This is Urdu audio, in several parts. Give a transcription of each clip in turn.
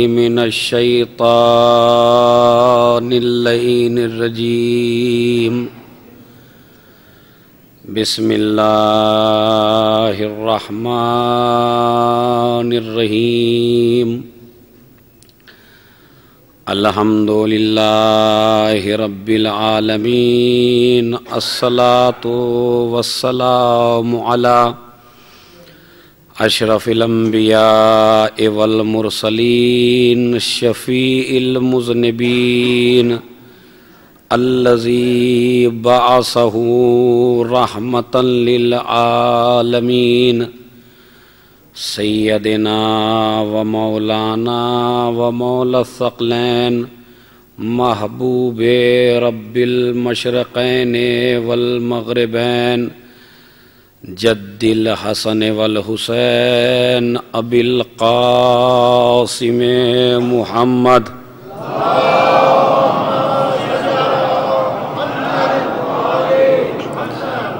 من الشیطان اللعین الرجیم بسم اللہ الرحمن الرحیم الحمدللہ رب العالمین الصلاة والسلام علی اشرف الانبیاء والمرسلین شفیع المذنبین الذی بعثہ رحمتا للعالمین سیدنا و مولانا و مولا الثقلین محبوب رب المشرقین والمغربین جد الحسن والحسین ابی القاسم محمد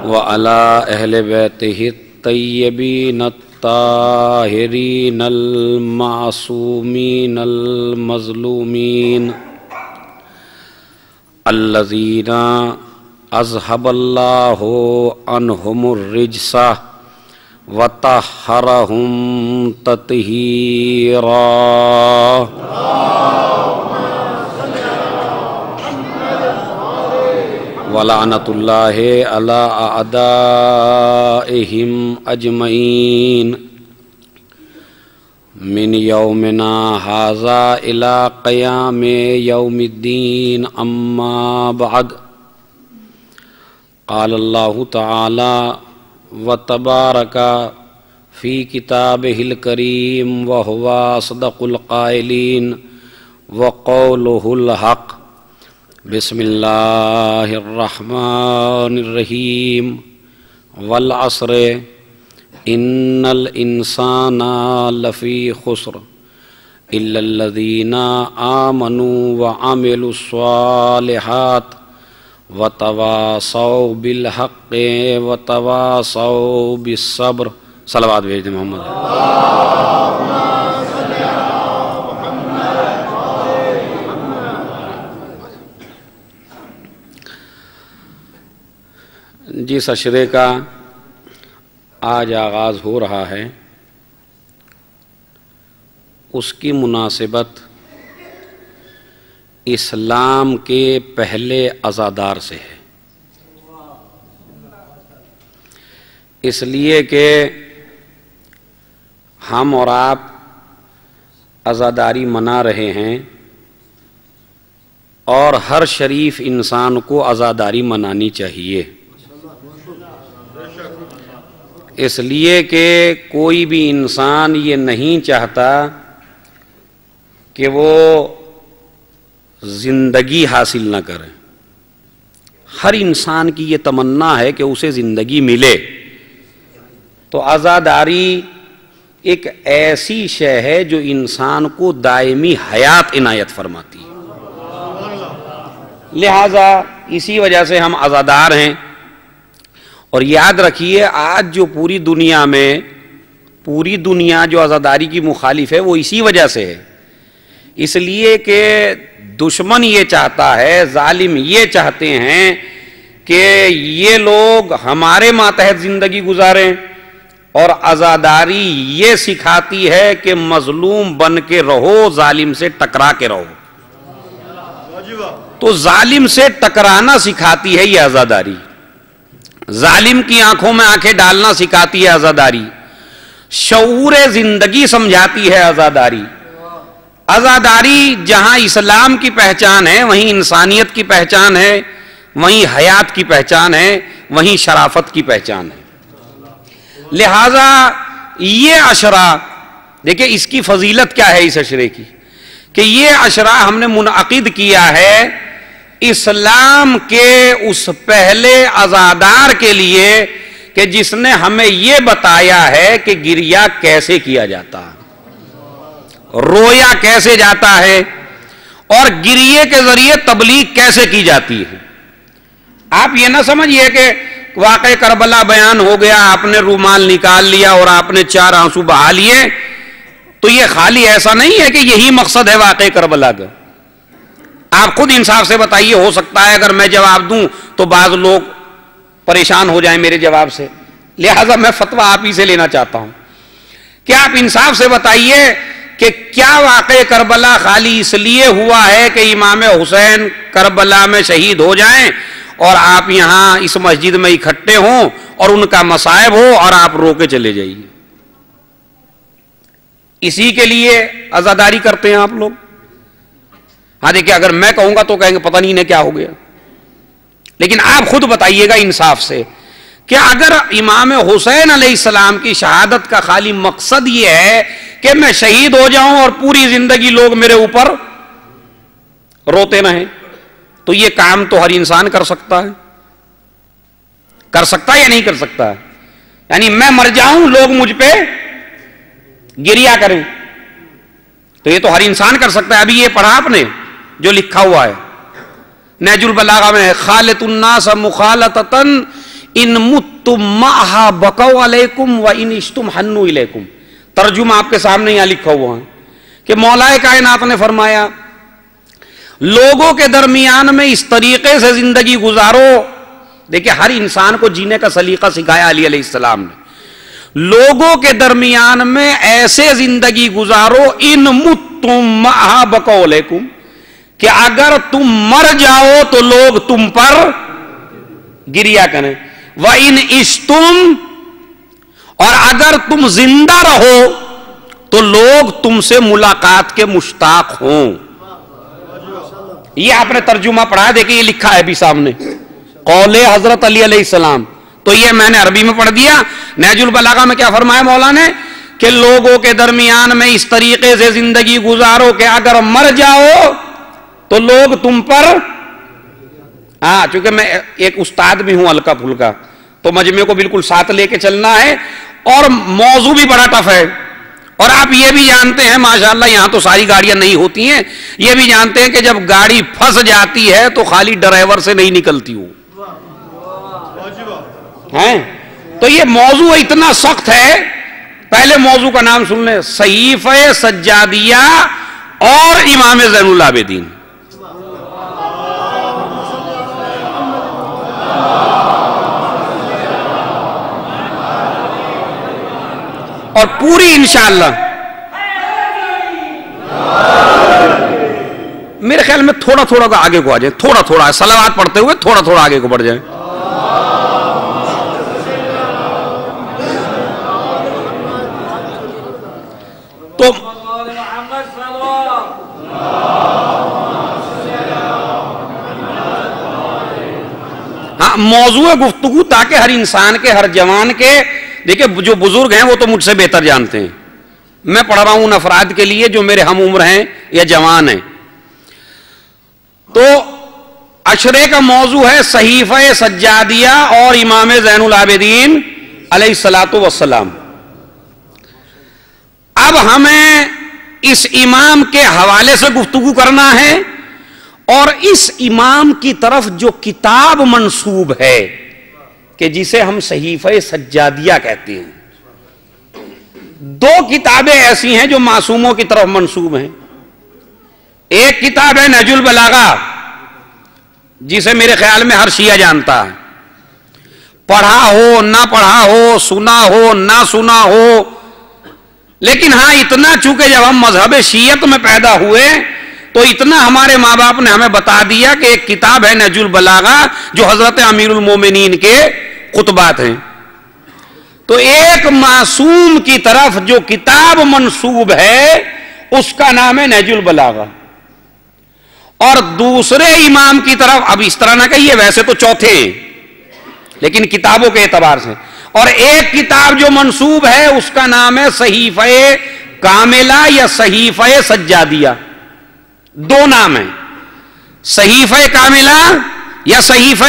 وعلی اہل بیتہ الطیبین الطاہرین المعصومین المظلومین الذین اذهب اللہ عنہم الرجس وطہرہم تطہیرا ولعنۃ اللہ علی اعدائہم اجمعین من یومنا ھذا الی قیام یوم الدین اما بعد قال اللہ تعالی وتبارک فی کتابہ الکریم وہو اصدق القائلین وقولہ الحق بسم اللہ الرحمن الرحیم والعصر ان الانسان لفی خسر الا الذین آمنوا وعملوا الصالحات وتواصوا بالحق وتواصوا بالصبر صلوات بھیج دیں محمد جس عشرے کا آج آغاز ہو رہا ہے اس کی مناسبت اسلام کے پہلے عزادار سے ہے، اس لیے کہ ہم اور آپ عزاداری منا رہے ہیں اور ہر شریف انسان کو عزاداری منانی چاہیے، اس لیے کہ کوئی بھی انسان یہ نہیں چاہتا کہ وہ زندگی حاصل نہ کرے، ہر انسان کی یہ تمنا ہے کہ اسے زندگی ملے، تو عزاداری ایک ایسی شے ہے جو انسان کو دائمی حیات عنایت فرماتی ہے، لہذا اسی وجہ سے ہم عزادار ہیں۔ اور یاد رکھیے آج جو پوری دنیا جو عزاداری کی مخالف ہے وہ اسی وجہ سے ہے، اس لیے کہ دشمن یہ چاہتا ہے، ظالم یہ چاہتے ہیں کہ یہ لوگ ہمارے ماتحت زندگی گزاریں، اور عزاداری یہ سکھاتی ہے کہ مظلوم بن کے رہو، ظالم سے ٹکرا کے رہو، تو ظالم سے ٹکرانا سکھاتی ہے یہ عزاداری، ظالم کی آنکھوں میں آنکھیں ڈالنا سکھاتی ہے عزاداری، شعور زندگی سمجھاتی ہے عزاداری۔ عزاداری جہاں اسلام کی پہچان ہے وہیں انسانیت کی پہچان ہے، وہیں حیات کی پہچان ہے، وہیں شرافت کی پہچان ہے، لہذا یہ عشرہ دیکھیں اس کی فضیلت کیا ہے اس عشرے کی، کہ یہ عشرہ ہم نے منعقد کیا ہے اسلام کے اس پہلے عزادار کے لیے کہ جس نے ہمیں یہ بتایا ہے کہ گریہ کیسے کیا جاتا ہے، رویا کیسے جاتا ہے، اور گریے کے ذریعے تبلیغ کیسے کی جاتی ہے۔ آپ یہ نہ سمجھئے کہ واقعہ کربلا بیان ہو گیا، آپ نے رومال نکال لیا اور آپ نے 4 آنسو بہا لیے، تو یہ خالی ایسا نہیں ہے کہ یہی مقصد ہے واقعہ کربلا کا. آپ خود انصاف سے بتائیے، ہو سکتا ہے اگر میں جواب دوں تو بعض لوگ پریشان ہو جائیں میرے جواب سے، لہذا میں فتویٰ آپ ہی سے لینا چاہتا ہوں کہ آپ انصاف سے بتائیے کہ کیا واقعہ کربلا خالی اس لیے ہوا ہے کہ امام حسین کربلا میں شہید ہو جائیں اور آپ یہاں اس مسجد میں اکٹھے ہوں اور ان کا مصائب ہو اور آپ رو کے چلے جائیے؟ اسی کے لیے عزاداری کرتے ہیں آپ لوگ؟ ہاں دیکھیں، اگر میں کہوں گا تو کہیں گے پتہ نہیں انہیں کیا ہو گیا، لیکن آپ خود بتائیے گا انصاف سے کہ اگر امام حسین علیہ السلام کی شہادت کا خالی مقصد یہ ہے کہ میں شہید ہو جاؤں اور پوری زندگی لوگ میرے اوپر روتے رہیں، تو یہ کام تو ہر انسان کر سکتا ہے. کر سکتا ہے یا نہیں کر سکتا ہے؟ یعنی میں مر جاؤں لوگ مجھ پہ گریا کریں، تو یہ تو ہر انسان کر سکتا ہے. ابھی یہ پڑھا آپ نے جو لکھا ہوا ہے نہج البلاغہ میں، خالط الناس مخالطتن ان متم معها بقوا علیکم وان عشتم حنوا الیکم. ترجمہ آپ کے سامنے یہاں لکھا ہوا ہے کہ مولا کائنات نے فرمایا لوگوں کے درمیان میں اس طریقے سے زندگی گزارو. دیکھیں، ہر انسان کو جینے کا سلیقہ سکھایا علی علیہ السلام نے. لوگوں کے درمیان میں ایسے زندگی گزارو ان متم معها بقوا علیکم کہ اگر تم مر جاؤ تو لوگ تم پر گریا کریں. وَإِنْ عِشْتُمْ، اور اگر تم زندہ رہو تو لوگ تم سے ملاقات کے مشتاق ہوں. یہ آپ نے ترجمہ پڑھا، دیکھیں یہ لکھا ہے ابھی سامنے، قول حضرت علی علیہ السلام. تو یہ میں نے عربی میں پڑھ دیا. نہج البلاغہ میں کیا فرمایا مولا نے کہ لوگوں کے درمیان میں اس طریقے سے زندگی گزارو کہ اگر مر جاؤ تو لوگ تم پر، ہاں چونکہ میں ایک استاد بھی ہوں ہلکا پھلکا، تو مجمع کو بالکل ساتھ لے کے چلنا ہے، اور موضوع بھی بڑا ٹف ہے. اور آپ یہ بھی جانتے ہیں ماشاءاللہ یہاں تو ساری گاڑیاں نہیں ہوتی ہیں، یہ بھی جانتے ہیں کہ جب گاڑی پھنس جاتی ہے تو خالی ڈرائیور سے نہیں نکلتی وہ ہیں. تو یہ موضوع اتنا سخت ہے. پہلے موضوع کا نام سن لیں، صحیفہ سجادیہ اور امام زین العابدین. اور پوری انشاءاللہ میرے خیال میں تھوڑا تھوڑا آگے کو آ جائیں، تھوڑا تھوڑا صلوات پڑھتے ہوئے تھوڑا تھوڑا آگے کو بڑھ جائیں. تو ہاں موضوع گفتگو تاکہ ہر انسان کے، ہر جوان کے، دیکھیں جو بزرگ ہیں وہ تو مجھ سے بہتر جانتے ہیں، میں پڑھ رہا ہوں ان افراد کے لیے جو میرے ہم عمر ہیں یا جوان ہیں. تو عشرے کا موضوع ہے صحیفہ سجادیہ اور امام زین العابدین علیہ الصلوۃ والسلام. اب ہمیں اس امام کے حوالے سے گفتگو کرنا ہے اور اس امام کی طرف جو کتاب منسوب ہے کہ جسے ہم صحیفہ سجادیہ کہتے ہیں. دو کتابیں ایسی ہیں جو معصوموں کی طرف منسوب ہیں. ایک کتاب ہے نہج البلاغہ جسے میرے خیال میں ہر شیعہ جانتا ہے، پڑھا ہو نہ پڑھا ہو، سنا ہو نہ سنا ہو، لیکن ہاں اتنا چونکہ جب ہم مذہب شیعت میں پیدا ہوئے تو اتنا ہمارے ماں باپ نے ہمیں بتا دیا کہ ایک کتاب ہے نہج البلاغہ جو حضرت امیر المومنین کے خطبات ہیں. تو ایک معصوم کی طرف جو کتاب منسوب ہے اس کا نام ہے نہج البلاغہ، اور دوسرے امام کی طرف، اب اس طرح نہ کہیے ویسے تو چوتھے ہیں لیکن کتابوں کے اعتبار سے، اور ایک کتاب جو منسوب ہے اس کا نام ہے صحیفہ کاملہ یا صحیفہ سجادیہ. دو نام ہیں، صحیفہ کاملہ یا صحیفہ.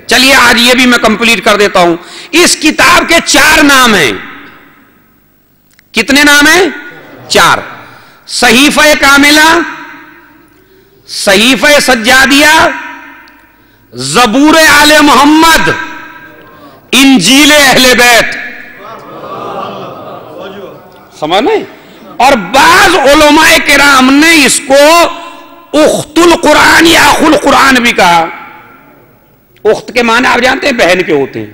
چلیے آج یہ بھی میں کمپلیٹ کر دیتا ہوں. اس کتاب کے 4 نام ہیں. کتنے نام ہیں؟ 4. صحیفہ کاملہ، صحیفہ سجادیہ، زبور آل محمد، انجیل اہل بیت. سمجھ نہیں؟ اور بعض علماء کرام نے اس کو اخت القرآن یا اخ القرآن بھی کہا. اخت کے معنی آپ جانتے ہیں بہن کے ہوتے ہیں,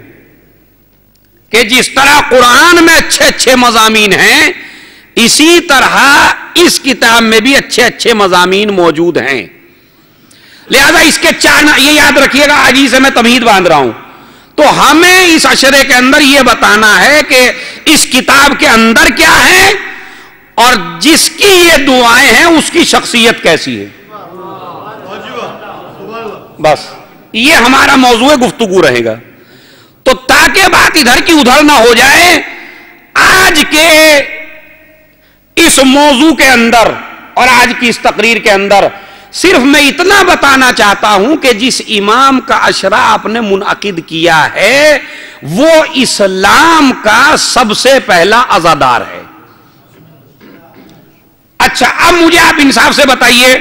کہ جس طرح قرآن میں اچھے اچھے مضامین ہیں اسی طرح اس کتاب میں بھی اچھے اچھے مضامین موجود ہیں. لہذا اس کے چار یہ یاد رکھیے گا, آج ہی سے میں تمہید باندھ رہا ہوں. تو ہمیں اس عشرے کے اندر یہ بتانا ہے کہ اس کتاب کے اندر کیا ہے اور جس کی یہ دعائیں ہیں اس کی شخصیت کیسی ہے. بس یہ ہمارا موضوع گفتگو رہے گا. تو تاکہ بات ادھر کی ادھر نہ ہو جائے, آج کے اس موضوع کے اندر اور آج کی اس تقریر کے اندر صرف میں اتنا بتانا چاہتا ہوں کہ جس امام کا عشرہ آپ نے منعقد کیا ہے وہ اسلام کا سب سے پہلا عزادار ہے. اچھا, اب مجھے آپ انصاف سے بتائیے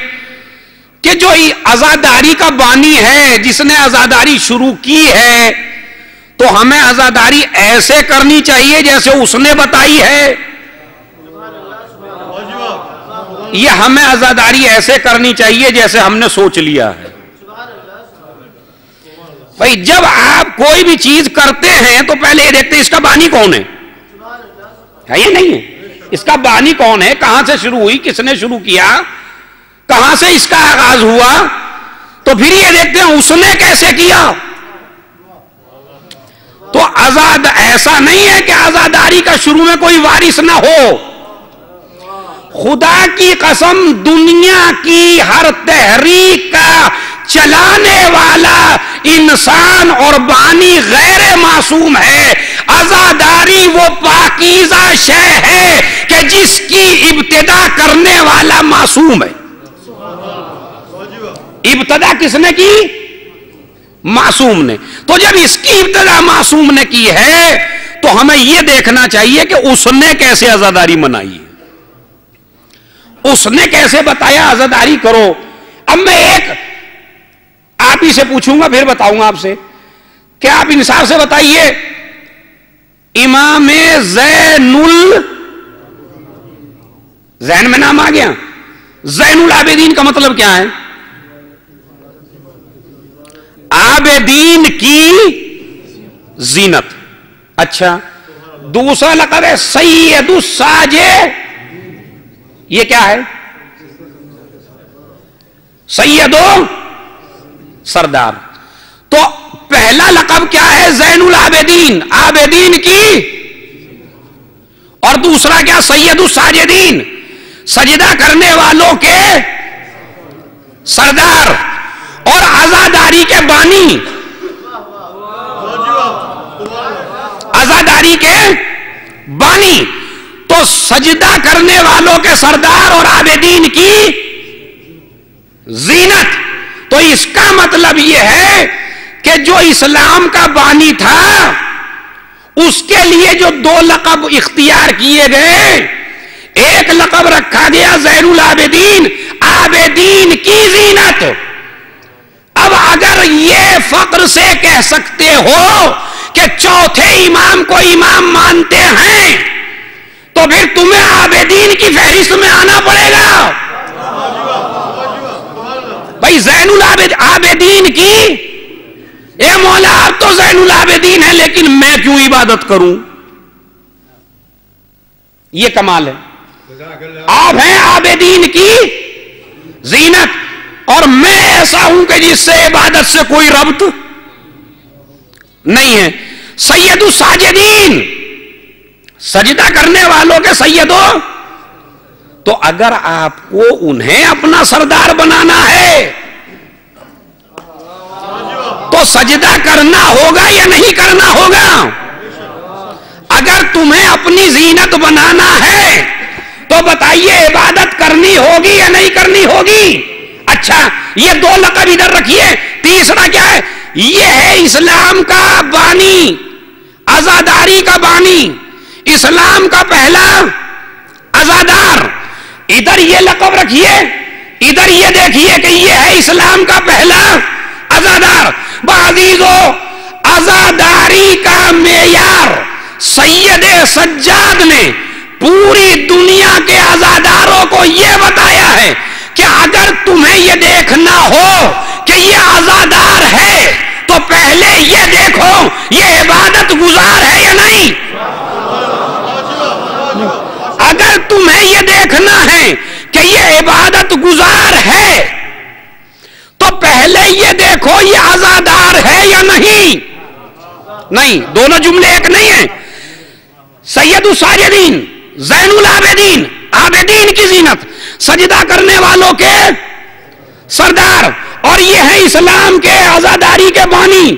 کہ جو عزاداری کا بانی ہے, جس نے عزاداری شروع کی ہے, تو ہمیں عزاداری ایسے کرنی چاہیے جیسے اس نے بتائی ہے, یہ ہمیں عزاداری ایسے کرنی چاہیے جیسے ہم نے سوچ لیا ہے. بھائی جب آپ کوئی بھی چیز کرتے ہیں تو پہلے یہ دیکھتے ہیں اس کا بانی کون ہے یہ نہیں ہے, اس کا بانی کون ہے, کہاں سے شروع ہوئی, کس نے شروع کیا, کہاں سے اس کا آغاز ہوا, تو پھر یہ دیکھتے ہیں اس نے کیسے کیا. تو آزاد ایسا نہیں ہے کہ عزاداری کا شروع میں کوئی وارث نہ ہو. خدا کی قسم دنیا کی ہر تحریک کا چلانے والا انسان اور بانی غیر معصوم ہے. عزاداری وہ پاکیزہ شے ہے کہ جس کی ابتدا کرنے والا معصوم ہے. ابتدا کس نے کی؟ معصوم نے. تو جب اس کی ابتدا معصوم نے کی ہے تو ہمیں یہ دیکھنا چاہیے کہ اس نے کیسے عزاداری منائی ہے, اس نے کیسے بتایا عزاداری کرو. اب میں ایک آپ ہی سے پوچھوں گا پھر بتاؤں گا آپ سے کہ آپ انصاف سے بتائیے, امام ذہن میں نام آ گیا, زین العابدین کا مطلب کیا ہے؟ عابدین کی زینت. اچھا, دوسرا لقب ہے سید الساجد, یہ کیا ہے؟ سید و سردار. تو پہلا لقب کیا ہے؟ زین العابدین, عابدین کی, اور دوسرا کیا؟ سید الساجدین, سجدہ کرنے والوں کے سردار اور عزاداری کے بانی, عزاداری کے بانی. تو سجدہ کرنے والوں کے سردار اور عابدین کی زینت. تو اس کا مطلب یہ ہے کہ جو اسلام کا بانی تھا اس کے لیے جو دو لقب اختیار کیے گئے, ایک لقب رکھا گیا زین العابدین, عابدین کی زینت. اب اگر یہ فخر سے کہہ سکتے ہو کہ چوتھے امام کو امام مانتے ہیں تو پھر تمہیں عابدین کی فہرست میں آنا پڑے گا. بھائی زین العابدین کی, اے مولا آپ تو زین العابدین ہے لیکن میں کیوں عبادت کروں؟ یہ کمال ہے. آپ ہیں عابدین کی زینت اور میں ایسا ہوں کہ جس سے عبادت سے کوئی ربط نہیں ہے. سید الساجدین, سجدہ کرنے والوں کے سید ہو. تو اگر آپ کو انہیں اپنا سردار بنانا ہے تو سجدہ کرنا ہوگا یا نہیں کرنا ہوگا؟ اگر تمہیں اپنی زینت بنانا ہے تو بتائیے عبادت کرنی ہوگی یا نہیں کرنی ہوگی؟ اچھا, یہ دو لقب ادھر رکھیے. تیسرا کیا ہے؟ یہ ہے اسلام کا بانی, عزاداری کا بانی, اسلام کا پہلا عزادار. ادھر یہ لقب رکھیے, ادھر یہ دیکھیے کہ یہ ہے اسلام کا پہلا عزادار. بعزیزو, عزاداری کا معیار سید سجاد نے پوری دنیا کے اگر تمہیں یہ دیکھنا ہے کہ یہ عبادت گزار ہے تو پہلے یہ دیکھو یہ عزادار ہے یا نہیں. نہیں، دونوں جملے ایک نہیں ہیں. سید الساجدین، زین العابدین، عابدین کی زینت، سجدہ کرنے والوں کے سردار، اور یہ ہے اسلام کے عزاداری کے بانی.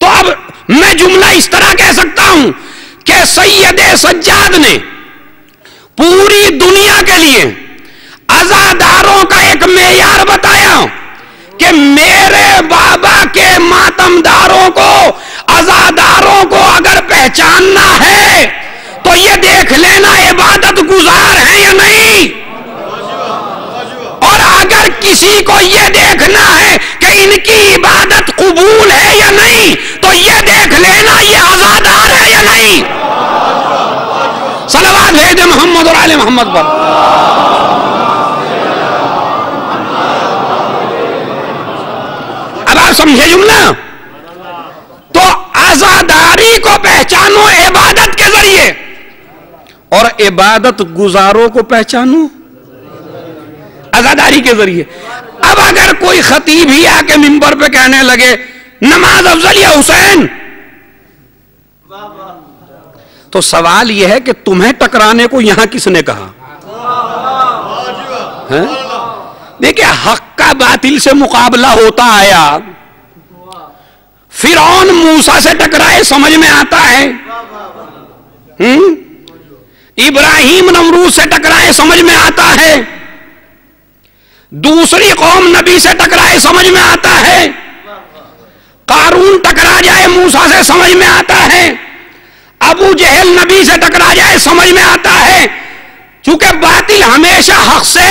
تو اب میں جملہ اس طرح کہہ سکتا ہوں کہ سید سجاد نے پوری دنیا کے لیے عزاداروں کا ایک معیار بتایا کہ میرے بابا کے ماتمداروں کو، عزاداروں کو اگر پہچاننا ہے تو یہ دیکھ لینا عبادت گزار ہے یا نہیں. اور اگر کسی کو یہ دیکھنا ہے کہ ان کی عبادت قبول ہے یا نہیں تو یہ دیکھ لینا یہ عزادار ہے یا نہیں. صلوات بھیج محمد اور آل محمد پر. اب آپ سمجھے جملہ؟ تو عزاداری کو پہچانو عبادت کے ذریعے، اور عبادت گزاروں کو پہچانو عزاداری کے ذریعے. اب اگر کوئی خطیب ہی آ کے منبر پہ کہنے لگے نماز افضل یا حسین، تو سوال یہ ہے کہ تمہیں ٹکرانے کو یہاں کس نے کہا؟ دیکھیں، حق کا باطل سے مقابلہ ہوتا آیا. فرعون موسیٰ سے ٹکرائے سمجھ میں آتا ہے، ابراہیم نمرود سے ٹکرائے سمجھ میں آتا ہے، دوسری قوم نبی سے ٹکرائے سمجھ میں آتا ہے، قارون ٹکرا جائے موسیٰ سے سمجھ میں آتا ہے، ابو جہل نبی سے ٹکرا جائے سمجھ میں آتا ہے، چونکہ باطل ہمیشہ حق سے.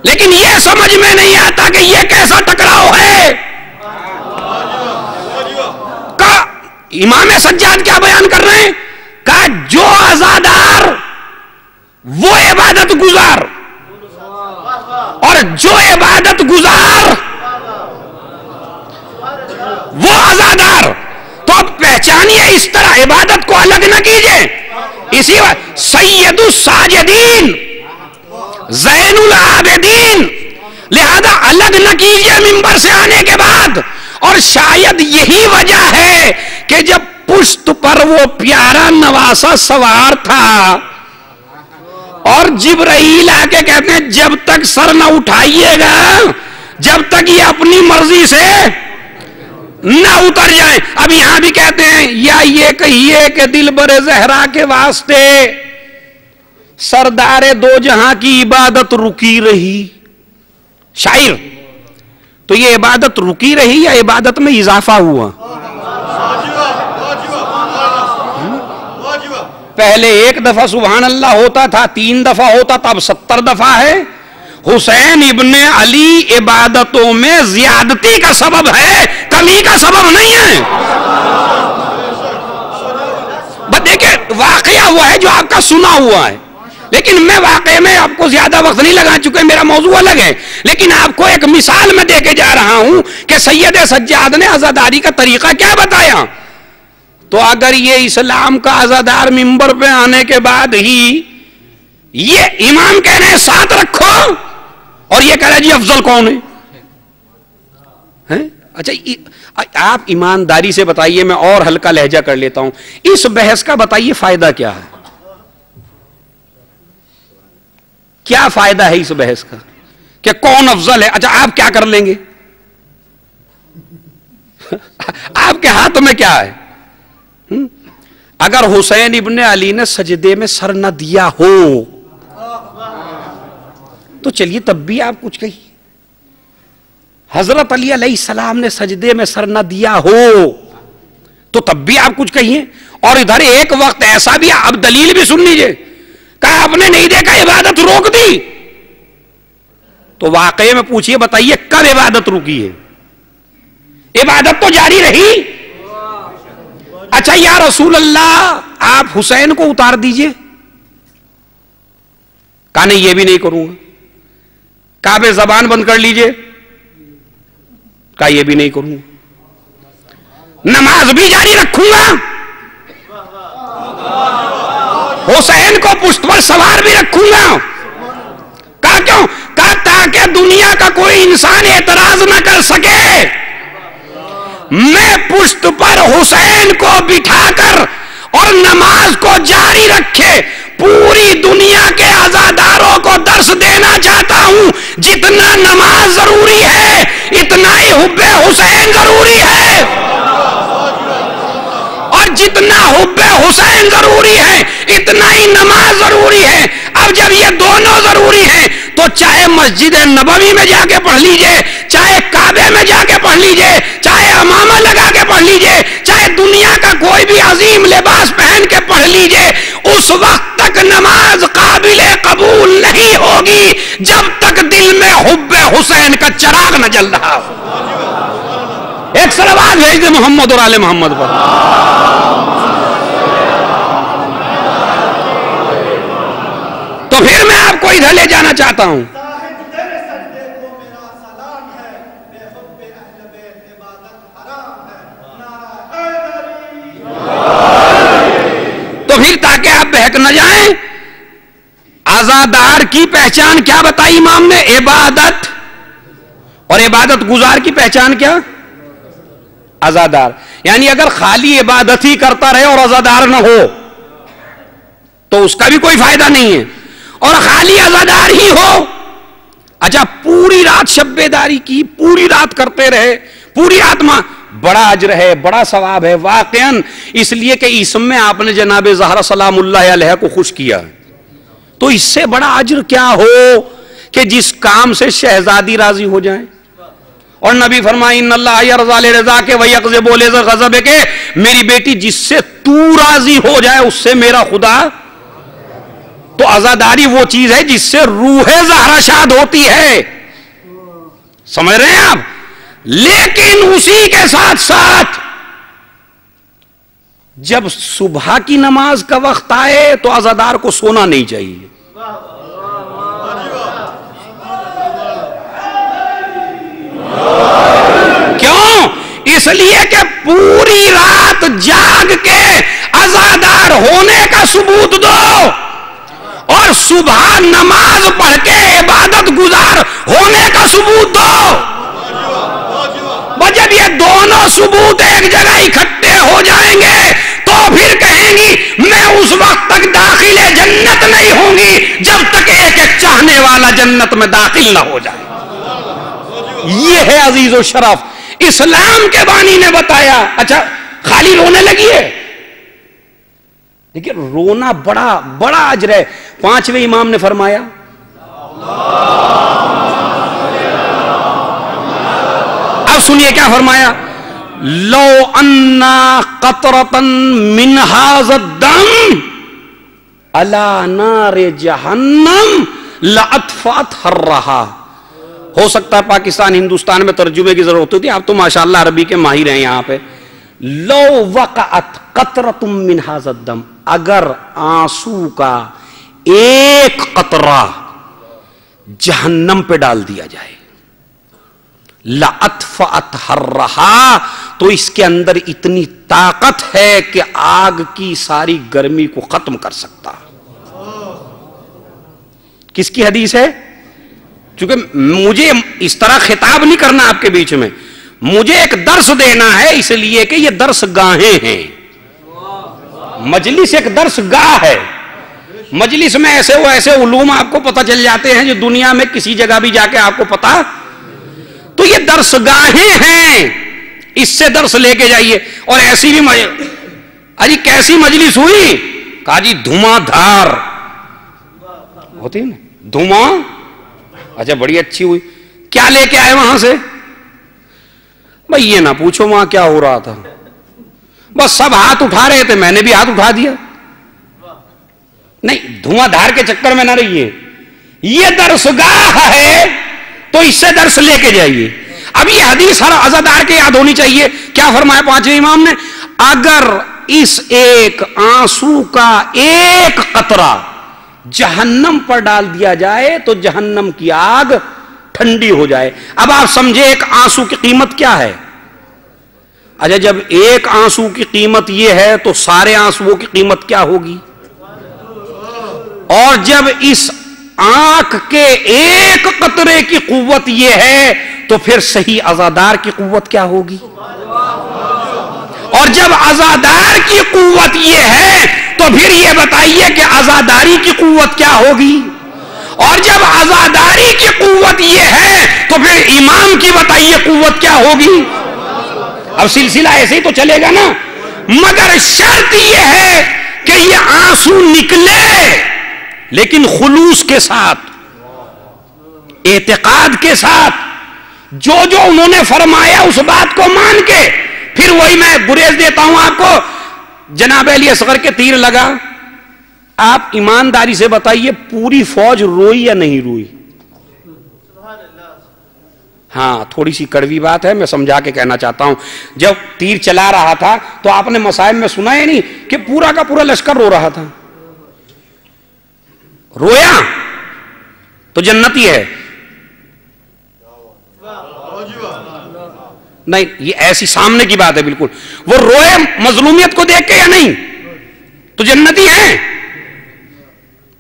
لیکن یہ سمجھ میں نہیں آتا کہ یہ کیسا ٹکراؤ ہے. امام سجاد کیا بیان کر رہے ہیں؟ کہا جو عزادار وہ عبادت گزار، اور جو عبادت گزار وہ عزادار. تو اب پہچانیے اس طرح، عبادت کو الگ نہ کیجئے. اسی وقت سید الساجدین، زین العابدین، لہذا الگ نہ کیجئے ممبر سے آنے کے بعد. اور شاید یہی وجہ ہے کہ جب پشت پر وہ پیارا نواسا سوار تھا اور جبرائیل آ کے کہتے ہیں جب تک سر نہ اٹھائیے گا جب تک یہ اپنی مرضی سے نہ اتر جائیں. اب یہاں بھی کہتے ہیں یا یہ کہیے کہ دلبر زہرا کے واسطے سردار دو جہاں کی عبادت رکی رہی. شاعر تو یہ عبادت رکی رہی یا عبادت میں اضافہ ہوا؟ پہلے ایک دفعہ سبحان اللہ ہوتا تھا، 3 دفعہ ہوتا تھا، اب 70 دفعہ ہے. حسین ابن علی عبادتوں میں زیادتی کا سبب ہے، کمی کا سبب نہیں ہے. بس دیکھیں واقعہ ہوا ہے جو آپ کا سنا ہوا ہے، لیکن میں واقعے میں آپ کو زیادہ وقت نہیں لگا چکے، میرا موضوع الگ ہے. لیکن آپ کو ایک مثال میں دے کے جا رہا ہوں کہ سید سجاد نے عزاداری کا طریقہ کیا بتایا. تو اگر یہ اسلام کا عزادار منبر پہ آنے کے بعد ہی یہ امام کہہ رہے ہیں ساتھ رکھو اور یہ کہہ رہے جی افضل کون ہے؟ اچھا آپ ایمانداری سے بتائیے، میں اور ہلکا لہجہ کر لیتا ہوں، اس بحث کا بتائیے فائدہ کیا ہے؟ کیا فائدہ ہے اس بحث کا کہ کون افضل ہے؟ اچھا آپ کیا کر لیں گے؟ آپ کے ہاتھ میں کیا ہے؟ اگر حسین ابن علی نے سجدے میں سر نہ دیا ہو تو چلیے تب بھی آپ کچھ کہیے. حضرت علی علیہ السلام نے سجدے میں سر نہ دیا ہو تو تب بھی آپ کچھ کہیے. اور ادھر ایک وقت ایسا بھی، اب دلیل بھی سن لیجئے، کہا آپ نے نہیں دیکھا عبادت روک دی، تو واقعے میں پوچھئے بتائیے کب عبادت رکی ہے؟ عبادت تو جاری رہی. اچھا یا رسول اللہ آپ حسین کو اتار دیجئے، کہا نہیں یہ بھی نہیں کروں گا. کہا بے زبان بند کر لیجئے، کہا یہ بھی نہیں کروں گا. نماز بھی جاری رکھوں گا، حسین کو پشت پر سوار بھی رکھوں گا. کہا کیوں؟ کہا تاکہ دنیا کا کوئی انسان اعتراض نہ کر سکے. میں پشت پر حسین کو بٹھا کر اور نماز کو جاری رکھے پوری دنیا کے عزاداروں کو درس دینا چاہتا ہوں. جتنا نماز ضروری ہے اتنا ہی حب حسین ضروری ہے، اور جتنا حب حسین ضروری ہے اتنا ہی نماز ضروری ہے. اب جب یہ دونوں ضروری ہیں تو چاہے مسجد نبوی میں جا کے پڑھ لیجئے، چاہے کعبے میں جا کے پڑھ لیجئے، چاہے امامہ لگا کے پڑھ لیجئے، چاہے دنیا کا کوئی بھی عظیم لباس پہن کے پڑھ لیجئے، اس وقت تک نماز قابل قبول نہیں ہوگی جب تک دل میں حب حسین کا چراغ نہ جل رہا ہو. ایک صلوات بھیج دے محمد اور آل محمد پر. تو پھر میں آپ کو ادھر لے جانا چاہتا ہوں. تو پھر تاکہ آپ بہک نہ جائیں، عزادار کی پہچان کیا بتائی امام نے؟ عبادت. اور عبادت گزار کی پہچان کیا؟ عزادار. یعنی اگر خالی عبادت ہی کرتا رہے اور عزادار نہ ہو تو اس کا بھی کوئی فائدہ نہیں ہے. اور خالی عزادار ہی ہو، اچھا پوری رات شب بیداری کی، پوری رات کرتے رہے، پوری رات ماں، بڑا اجر ہے، بڑا ثواب ہے واقعاً. اس لیے کہ اس میں آپ نے جناب زہرا سلام اللہ علیہ کو خوش کیا. تو اس سے بڑا اجر کیا ہو کہ جس کام سے شہزادی راضی ہو جائیں. اور نبی فرمائے ان اللہ یرضا لرضا کے ویغضب لغضب کے، میری بیٹی جس سے تو راضی ہو جائے اس سے میرا خدا. تو عزاداری وہ چیز ہے جس سے روح زہرا شاد ہوتی ہے، سمجھ رہے ہیں آپ. لیکن اسی کے ساتھ ساتھ جب صبح کی نماز کا وقت آئے تو عزادار کو سونا نہیں چاہیے. کیوں؟ اس لیے کہ پوری رات جاگ کے عزادار ہونے کا ثبوت دو اور صبح نماز پڑھ کے عبادت گزار ہونے کا ثبوت دو. جب یہ دونوں ثبوت ایک جگہ اکٹھے ہو جائیں گے تو پھر کہیں گی میں اس وقت تک داخل جنت نہیں ہوں گی جب تک ایک ایک چاہنے والا جنت میں داخل نہ ہو جائے. یہ ہے عزیز و شرف اسلام کے بانی نے بتایا. اچھا خالی رونے لگی ہے، لیکن رونا بڑا بڑا اجر ہے. پانچویں امام نے فرمایا اب سنیے کیا فرمایا، لو انا قطرة من هذا الدم على نار جہنم لأطفأت حرها. ہو سکتا ہے پاکستان ہندوستان میں ترجمے کی ضرورت ہوتی ہے، آپ تو ماشاءاللہ عربی کے ماہر ہیں یہاں پہ. لو وقعت قطرة من هذا الدم، اگر آنسو کا ایک قطرہ جہنم پہ ڈال دیا جائے، لأطفأت حرها، تو اس کے اندر اتنی طاقت ہے کہ آگ کی ساری گرمی کو ختم کر سکتا. کس کی حدیث ہے؟ چونکہ مجھے اس طرح خطاب نہیں کرنا آپ کے بیچ میں، مجھے ایک درس دینا ہے، اس لیے کہ یہ درس گاہیں ہیں. مجلس ایک درس گاہ ہے. مجلس میں ایسے علوم آپ کو پتہ چل جاتے ہیں جو دنیا میں کسی جگہ بھی جا کے آپ کو پتہ. تو یہ درس گاہیں ہیں، اس سے درس لے کے جائیے. اور ایسی بھی اجی کیسی مجلس ہوئی؟ کہا جی دھواں دھار ہوتی ہے نا، دھواں. اچھا بڑی اچھی ہوئی. کیا لے کے آئے وہاں سے؟ بھئی یہ نہ پوچھو وہاں کیا ہو رہا تھا، بس سب ہاتھ اٹھا رہے تھے، میں نے بھی ہاتھ اٹھا دیا. نہیں، دھواں دھار کے چکر میں نہ رہیے، یہ درس گاہ ہے تو اس سے درس لے کے جائیے. اب یہ حدیث ہر عزادار کے یاد ہونی چاہیے. کیا فرمایا پانچویں امام نے؟ اگر اس ایک آنسو کا ایک قطرہ جہنم پر ڈال دیا جائے تو جہنم کی آگ ٹھنڈی ہو جائے. اب آپ سمجھے ایک آنسو کی قیمت کیا ہے. اچھا جب ایک آنسو کی قیمت یہ ہے تو سارے آنسوؤں کی قیمت کیا ہوگی؟ اور جب اس آنکھ کے ایک قطرے کی قوت یہ ہے تو پھر صحیح عزادار کی قوت کیا ہوگی؟ اور جب عزادار کی قوت یہ ہے تو پھر یہ بتائیے کہ عزاداری کی قوت کیا ہوگی؟ اور جب عزاداری کی قوت یہ ہے تو پھر امام کی بتائیے قوت کیا ہوگی؟ اب سلسلہ ایسے ہی تو چلے گا نا، مگر شرط یہ ہے کہ یہ آنسو نکلے لیکن خلوص کے ساتھ، اعتقاد کے ساتھ، جو انہوں نے فرمایا اس بات کو مان کے۔ پھر وہی میں گریز دیتا ہوں آپ کو، جناب علی اصغر کے تیر لگا، آپ ایمانداری سے بتائیے پوری فوج روئی یا نہیں روئی؟ ہاں تھوڑی سی کڑوی بات ہے، میں سمجھا کے کہنا چاہتا ہوں، جب تیر چلا رہا تھا تو آپ نے مصائب میں سنا ہے نہیں کہ پورا کا پورا لشکر رو رہا تھا؟ رویا تو جنتی ہے؟ نہیں، یہ ایسی سامنے کی بات ہے بالکل۔ وہ روئے مظلومیت کو دیکھ کے یا نہیں تو جنتی ہے؟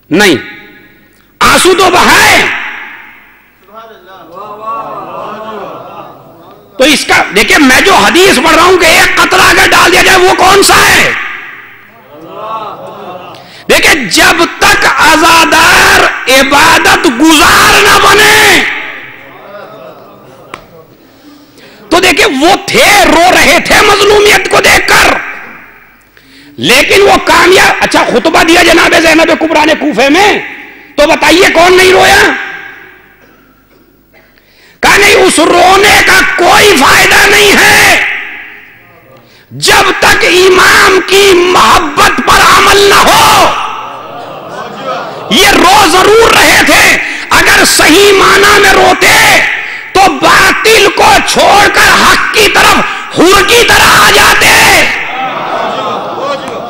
نہیں، آنسو تو بہائے۔ تو اس کا دیکھیں، میں جو حدیث پڑھ رہا ہوں کہ ایک قطرہ اگر ڈال دیا جائے وہ کون سا ہے؟ دیکھیں، جب تک عزادار عبادت گزار نہ بنے تو دیکھیں وہ تھے، رو رہے تھے مظلومیت کو دیکھ کر، لیکن وہ کامیاب۔ اچھا خطبہ دیا جناب زینب کبریٰ نے کوفے میں، تو بتائیے کون نہیں رویا؟ کہا نہیں، اس رونے کا کوئی فائدہ نہیں ہے جب تک امام کی محبت پر عمل نہ ہو۔ یہ رو ضرور رہے تھے، اگر صحیح معنی میں روتے تو باطل کو چھوڑ کر حق کی طرف حور کی طرح آ جاتے۔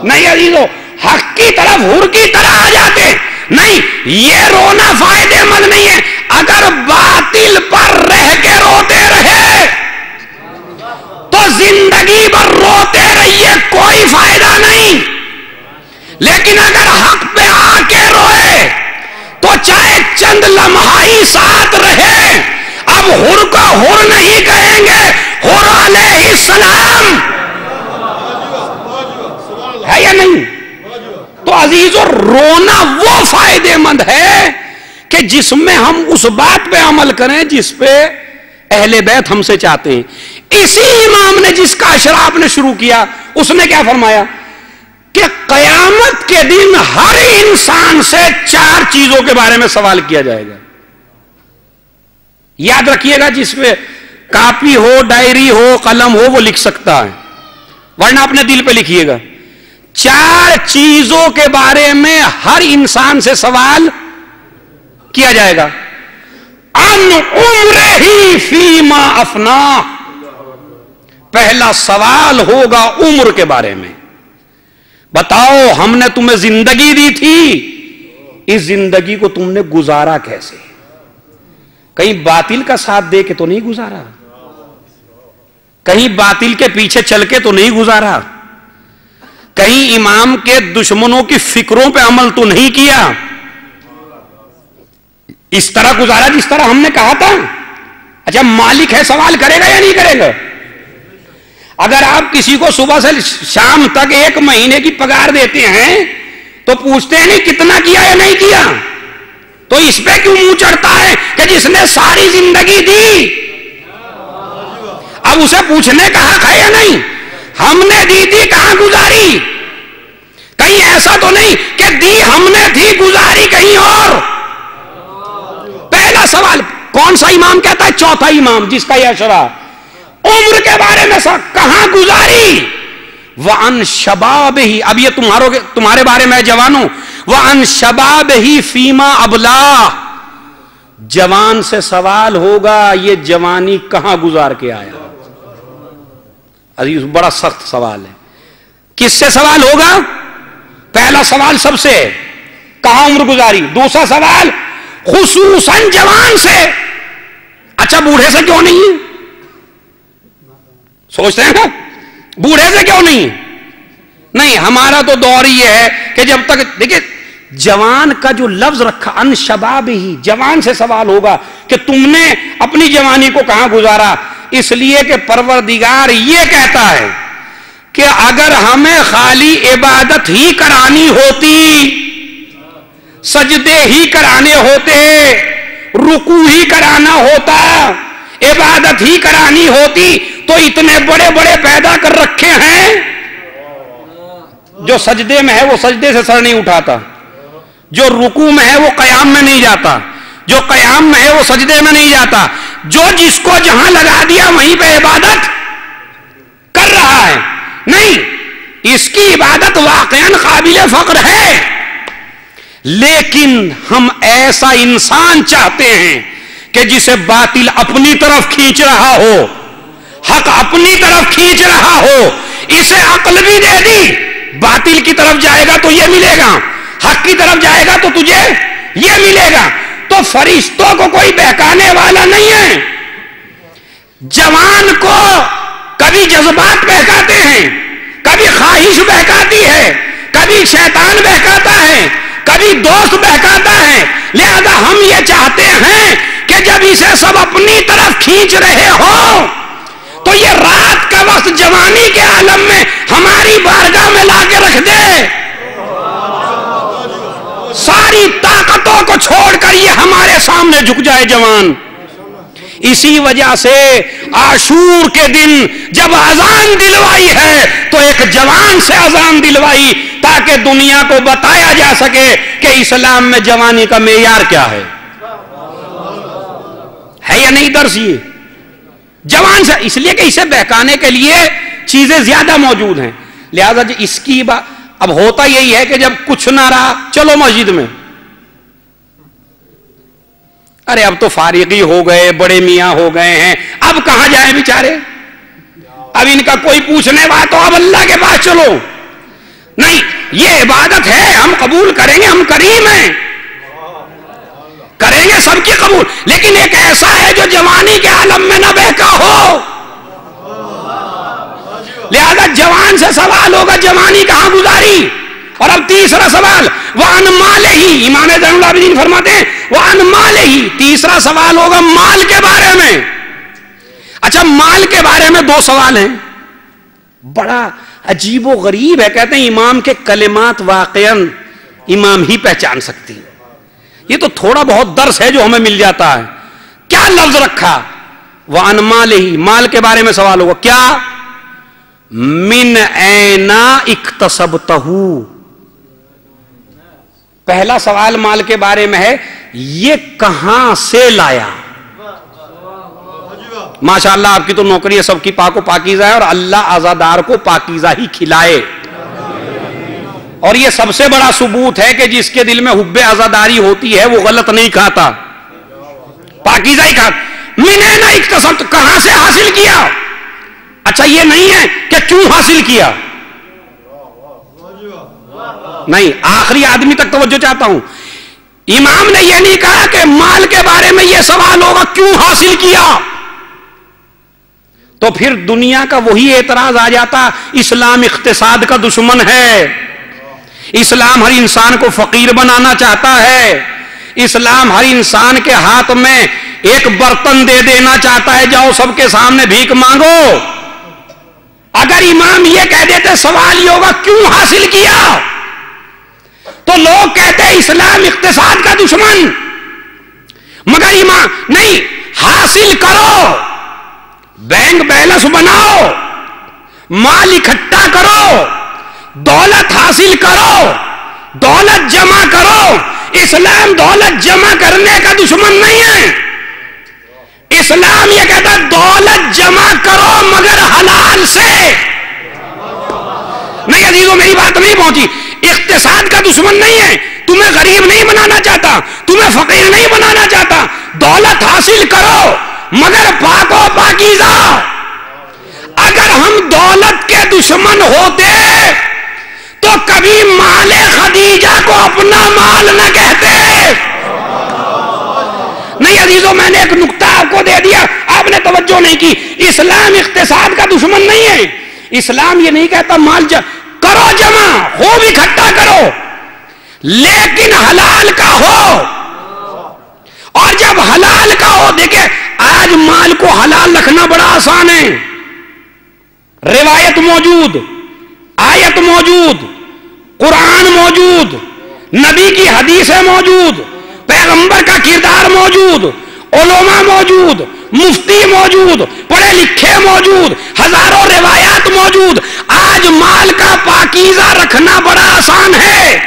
نہیں عزیزو، حق کی طرف حور کی طرح آ جاتے۔ نہیں، یہ رونا فائدے مند نہیں ہے۔ اگر باطل پر رہ کے روتے رہے تو زندگی بھر روتے رہیے، کوئی فائدہ نہیں۔ لیکن اگر حق پہ آ کے روئے تو چاہے چند لمحہ ہی ساتھ رہے، اب حر کو حر نہیں کہیں گے، حر علیہ السلام ہے یا نہیں؟ تو عزیزو، رونا وہ فائدے مند ہے کہ جس میں ہم اس بات پہ عمل کریں جس پہ اہل بیت ہم سے چاہتے ہیں۔ اسی امام نے جس کا اشراف نے شروع کیا، اس نے کیا فرمایا کہ قیامت کے دن ہر انسان سے 4 چیزوں کے بارے میں سوال کیا جائے گا۔ یاد رکھیے گا، جس پہ کاپی ہو، ڈائری ہو، قلم ہو، وہ لکھ سکتا ہے، ورنہ اپنے دل پہ لکھیے گا۔ 4 چیزوں کے بارے میں ہر انسان سے سوال کیا جائے گا۔ ان عمرہ فیما افنا، پہلا سوال ہوگا عمر کے بارے میں۔ بتاؤ، ہم نے تمہیں زندگی دی تھی، اس زندگی کو تم نے گزارا کیسے؟ کہیں باطل کا ساتھ دے کے تو نہیں گزارا، کہیں باطل کے پیچھے چل کے تو نہیں گزارا، کہیں امام کے دشمنوں کی فکروں پہ عمل تو نہیں کیا، اس طرح گزارا جس طرح ہم نے کہا تھا۔ اچھا، مالک ہے، سوال کرے گا یا نہیں کرے گا؟ اگر آپ کسی کو صبح سے شام تک 1 مہینے کی پگار دیتے ہیں تو پوچھتے ہیں نہیں کتنا کیا یا نہیں کیا؟ تو اس پہ کیوں منہ چڑھتا ہے کہ جس نے ساری زندگی دی؟ اب اسے پوچھنے کا حق ہے یا نہیں؟ ہم نے دی تھی، کہاں گزاری؟ کہیں ایسا تو نہیں کہ دی ہم نے تھی، گزاری کہیں اور؟ پہلا سوال کون سا امام کہتا ہے؟ چوتھا امام جس کا یہ اشرا، عمر کے بارے میں کہاں گزاری؟ وَعَنْ شَبَابِهِ، اب یہ تمہارے بارے میں جوانوں، وَعَنْ شَبَابِهِ فِيمَا أَبْلَاهُ، جوان سے سوال ہوگا یہ جوانی کہاں گزار کے آیا۔ عزیز، بڑا سخت سوال ہے۔ کس سے سوال ہوگا؟ پہلا سوال سب سے، کہاں عمر گزاری۔ دوسرا سوال خصوصاً جوان سے، اچھا بوڑھے سے کیوں نہیں؟ سوچتے ہیں نا، بوڑھے سے کیوں نہیں؟ نہیں، ہمارا تو دور یہ ہے کہ جب تک دیکھیں جوان کا جو لفظ رکھا ان شباب ہی، جوان سے سوال ہوگا کہ تم نے اپنی جوانی کو کہاں گزارا؟ اس لیے کہ پروردگار یہ کہتا ہے کہ اگر ہمیں خالی عبادت ہی کرانی ہوتی، سجدے ہی کرانے ہوتے، رکوع ہی کرانا ہوتا، عبادت ہی کرانی ہوتی، تو اتنے بڑے بڑے پیدا کر رکھے ہیں، جو سجدے میں ہے وہ سجدے سے سر نہیں اٹھاتا، جو رکوع میں ہے وہ قیام میں نہیں جاتا، جو قیام میں ہے وہ سجدے میں نہیں جاتا، جو جس کو جہاں لگا دیا وہیں پہ عبادت کر رہا ہے۔ نہیں، اس کی عبادت واقعاً قابل فخر ہے، لیکن ہم ایسا انسان چاہتے ہیں کہ جسے باطل اپنی طرف کھینچ رہا ہو، حق اپنی طرف کھینچ رہا ہو، اسے عقل بھی دے دی، باطل کی طرف جائے گا تو یہ ملے گا، حق کی طرف جائے گا تو تجھے یہ ملے گا۔ تو فرشتوں کو کوئی بہکانے والا نہیں ہے۔ جوان کو کبھی جذبات بہکاتے ہیں، کبھی خواہش بہکاتی ہے، کبھی شیطان بہکاتا ہے، کبھی دوست بہکاتا ہے، لہذا ہم یہ چاہتے ہیں کہ جب اسے سب اپنی طرف کھینچ رہے ہو تو یہ رات کا وقت جوانی کے عالم میں ہماری بارگاہ میں لا کے رکھ دے، ساری طاقتوں کو چھوڑ کر یہ ہمارے سامنے جھک جائے جوان۔ اسی وجہ سے عاشور کے دن جب اذان دلوائی ہے تو ایک جوان سے اذان دلوائی تاکہ دنیا کو بتایا جا سکے کہ اسلام میں جوانی کا معیار کیا ہے یا نہیں درس یہ جوان سے، اس لیے کہ اسے بہکانے کے لیے چیزیں زیادہ موجود ہیں، لہذا اس کی بات اب ہوتا یہی ہے کہ جب کچھ نہ رہا چلو مسجد میں، ارے اب تو فارغی ہو گئے، بڑے میاں ہو گئے ہیں، اب کہاں جائیں بیچارے، اب ان کا کوئی پوچھنے والا، تو اب اللہ کے پاس چلو۔ نہیں، یہ عبادت ہے، ہم قبول کریں گے، ہم کریم ہیں، کریں گے سب کی قبول، لیکن ایک ایسا ہے جو جوانی کے عالم میں نہ بہکا ہو۔ لہذا جوان سے سوال ہوگا جوانی کہاں گزاری؟ اور اب تیسرا سوال وَعَنْ مَالِهِ، امام زین العابدین فرماتے ہیں وَعَنْ مَالِهِ، تیسرا سوال ہوگا مال کے بارے میں۔ اچھا، مال کے بارے میں دو سوال ہیں، بڑا عجیب و غریب ہے، کہتے ہیں امام کے کلمات واقعاً امام ہی پہچان سکتی ہیں، یہ تو تھوڑا بہت درس ہے جو ہمیں مل جاتا ہے۔ کیا لفظ رکھا؟ وَعَنْ مَالِهِ، مال کے بارے میں سوال ہوگا، کیا؟ من این اکتسبتہ، پہلا سوال مال کے بارے میں ہے یہ کہاں سے لایا؟ ماشاءاللہ آپ کی تو نوکری ہے، سب کی پاک و پاکیزہ ہے، اور اللہ عزادار کو پاکیزہ ہی کھلائے، اور یہ سب سے بڑا ثبوت ہے کہ جس کے دل میں حب عزاداری ہوتی ہے وہ غلط نہیں کھاتا، پاکیزہ ہی کھاتا۔ من این اکتسبتہ، کہاں سے حاصل کیا؟ اچھا، یہ نہیں ہے کہ کیوں حاصل کیا، نہیں، آخری آدمی تک توجہ چاہتا ہوں، امام نے یہ نہیں کہا کہ مال کے بارے میں یہ سوال ہوگا کیوں حاصل کیا، تو پھر دنیا کا وہی اعتراض آ جاتا اسلام اقتصاد کا دشمن ہے، اسلام ہر انسان کو فقیر بنانا چاہتا ہے، اسلام ہر انسان کے ہاتھ میں ایک برتن دے دینا چاہتا ہے، جاؤ سب کے سامنے بھیک مانگو۔ اگر امام یہ کہہ دیتے سوال یہ ہوگا کیوں حاصل کیا، تو لوگ کہتے اسلام اقتصاد کا دشمن، مگر امام نہیں، حاصل کرو، بینک بیلنس بناؤ، مال اکٹھا کرو، دولت حاصل کرو، دولت جمع کرو، اسلام دولت جمع کرنے کا دشمن نہیں ہے، اسلام یہ کہتا ہے دولت جمع کرو مگر حلال سے۔ نہیں عزیزوں، میری بات نہیں پہنچی، اقتصاد کا دشمن نہیں ہے، تمہیں غریب نہیں بنانا چاہتا، تمہیں فقیر نہیں بنانا چاہتا، دولت حاصل کرو مگر پاک و پاکیزہ۔ اگر ہم دولت کے دشمن ہوتے تو کبھی مال خدیجہ کو اپنا مال نہ کہتے۔ نہیں عزیزوں، میں نے ایک نقطہ آپ کو دے دیا، آپ نے توجہ نہیں کی، اسلام اقتصاد کا دشمن نہیں ہے، اسلام یہ نہیں کہتا مال کرو جمع، خوب اکٹھا کرو، لیکن حلال کا ہو. اور جب حلال کا ہو، دیکھیں آج مال کو حلال رکھنا بڑا آسان ہے. روایت موجود، آیت موجود، قرآن موجود، نبی کی حدیثیں موجود، پیغمبر کا کردار موجود، علماء موجود، مفتی موجود، پڑھے لکھے موجود، ہزاروں روایات موجود. آج مال کا پاکیزہ رکھنا بڑا آسان ہے.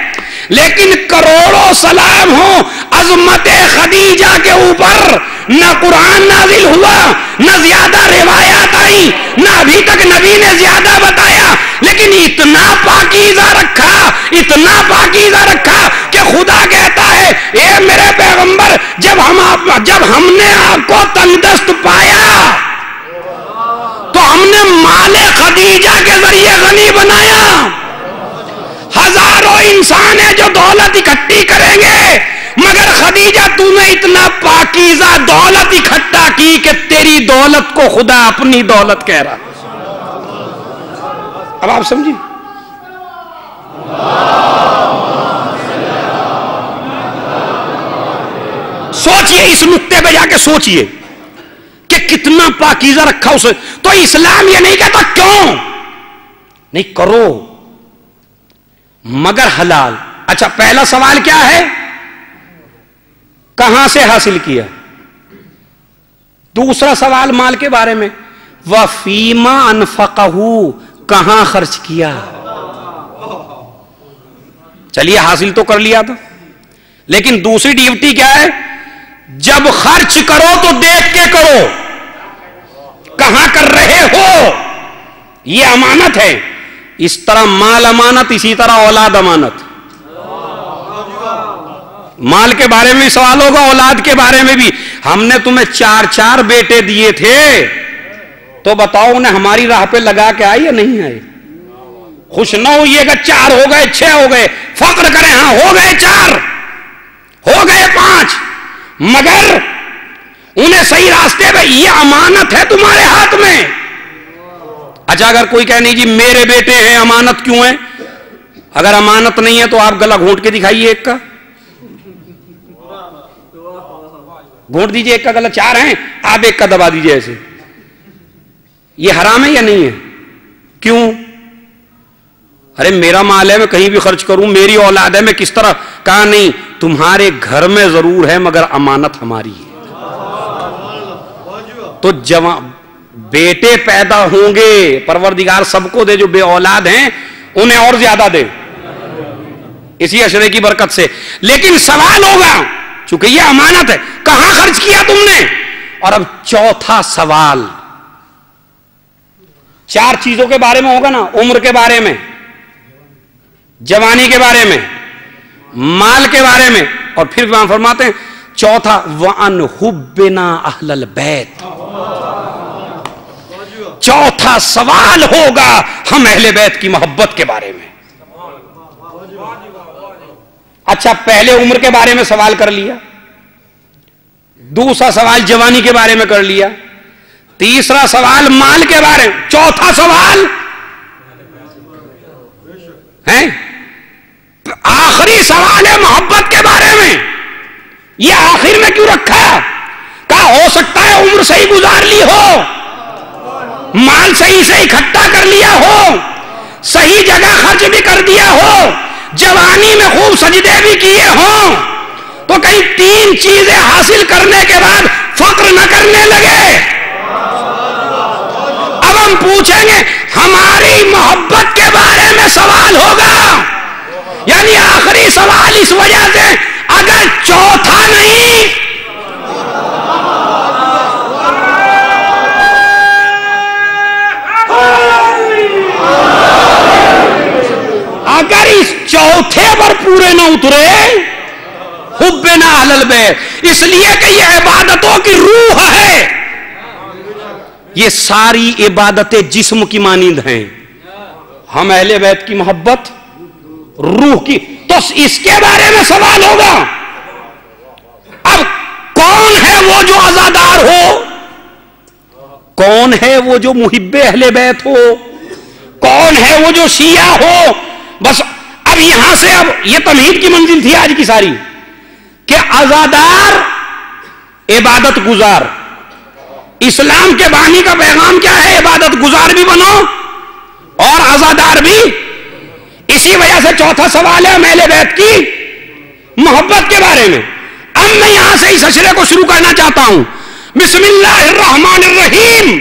لیکن کروڑوں سلام ہوں عظمت خدیجہ کے اوپر، نہ قرآن نازل ہوا، نہ زیادہ روایات آئی، نہ ابھی تک نبی نے زیادہ بتایا، لیکن اتنا پاکیزہ رکھا، اتنا پاکیزہ رکھا کہ خدا کہتا ہے اے میرے پیغمبر، جب ہم نے آپ کو تندرست پایا تو ہم نے مال خدیجہ کے ذریعے غنی بنایا. ہزاروں انسان ہیں جو دولت اکٹھی کریں گے، مگر خدیجہ تو نے اتنا پاکیزہ دولت اکٹھا کی کہ تیری دولت کو خدا اپنی دولت کہہ رہا. اب آپ سمجھیں، سوچئے اس نقطے پہ جا کے سوچئے کہ کتنا پاکیزہ رکھا اسے. تو اسلام یہ نہیں کہتا کیوں نہیں کرو مگر حلال. اچھا پہلا سوال کیا ہے؟ کہاں سے حاصل کیا؟ دوسرا سوال مال کے بارے میں، وَفِيمَا أَنْفَقَهُ، کہاں خرچ کیا؟ چلیے حاصل تو کر لیا تھا، لیکن دوسری ڈیوٹی کیا ہے؟ جب خرچ کرو تو دیکھ کے کرو، کہاں کر رہے ہو. یہ امانت ہے. اس طرح مال امانت، اسی طرح اولاد امانت. مال کے بارے میں سوال ہوگا، اولاد کے بارے میں بھی. ہم نے تمہیں 4 بیٹے دیے تھے، تو بتاؤ انہیں ہماری راہ پہ لگا کے آئے یا نہیں آئے؟ خوش نہ ہوئیے گا 4 ہو گئے 6 ہو گئے، فخر کریں ہاں ہو گئے 4 ہو گئے 5، مگر انہیں صحیح راستے پہ. یہ امانت ہے تمہارے ہاتھ میں. اچھا اگر کوئی کہے نہیں جی میرے بیٹے ہیں، امانت کیوں ہے؟ اگر امانت نہیں ہے تو آپ گلا گھونٹ کے دکھائیے ایک کا، گھونٹ دیجئے ایک کا گلا. 4 ہیں، آپ ایک کا دبا دیجئے ایسے. یہ حرام ہے یا نہیں ہے؟ کیوں؟ ارے میرا مال ہے، میں کہیں بھی خرچ کروں، میری اولاد ہے، میں کس طرح؟ کہا نہیں، تمہارے گھر میں ضرور ہے مگر امانت ہماری ہے. تو بیٹے پیدا ہوں گے، پروردگار سب کو دے، جو بے اولاد ہیں انہیں اور زیادہ دے اسی عشرے کی برکت سے. لیکن سوال ہوگا، چونکہ یہ امانت ہے، کہاں خرچ کیا تم نے؟ اور اب چوتھا سوال 4 چیزوں کے بارے میں ہوگا نا، عمر کے بارے میں، جوانی کے بارے میں، مال کے بارے میں، اور پھر وہاں فرماتے ہیں چوتھا وَأَنْ حُبِّنَا أَهْلَ الْبَيْتِ. چوتھا سوال ہوگا ہم اہل بیت کی محبت کے بارے میں. اچھا پہلے عمر کے بارے میں سوال کر لیا، دوسرا سوال جوانی کے بارے میں کر لیا، تیسرا سوال مال کے بارے میں، چوتھا سوال ہے آخری سوال ہے محبت کے بارے میں. یہ آخر میں کیوں رکھا؟ کہا ہو سکتا ہے عمر صحیح گزار لی ہو، مال صحیح سے اکٹھا کر لیا ہو، صحیح جگہ خرچ بھی کر دیا ہو، جوانی میں خوب سجدے بھی کیے ہوں، تو کہیں 3 چیزیں حاصل کرنے کے بعد فخر نہ کرنے لگے. اب ہم پوچھیں گے ہماری محبت کے بارے میں سوال ہوگا، یعنی آخری سوال اس وجہ سے اگر چوتھا نہیں اگر اس چوتھے پر پورے نہ اترے حبنا اہل البیت، اس لیے کہ یہ عبادتوں کی روح ہے. یہ ساری عبادتیں جسم کی مانند ہیں، ہم اہل بیت کی محبت روح کی. تو اس کے بارے میں سوال ہوگا. اب کون ہے وہ جو عزادار ہو؟ کون ہے وہ جو محب اہل بیت ہو؟ کون ہے وہ جو شیعہ ہو؟ بس اب یہاں سے اب یہ تمہید کی منزل تھی آج کی ساری کہ عزادار عبادت گزار. اسلام کے بانی کا پیغام کیا ہے؟ عبادت گزار بھی بنو اور عزادار بھی. اسی وجہ سے چوتھا سوال ہے اہل بیت کی محبت کے بارے میں. اب میں یہاں سے اس اشرے کو شروع کرنا چاہتا ہوں. بسم اللہ الرحمن الرحیم.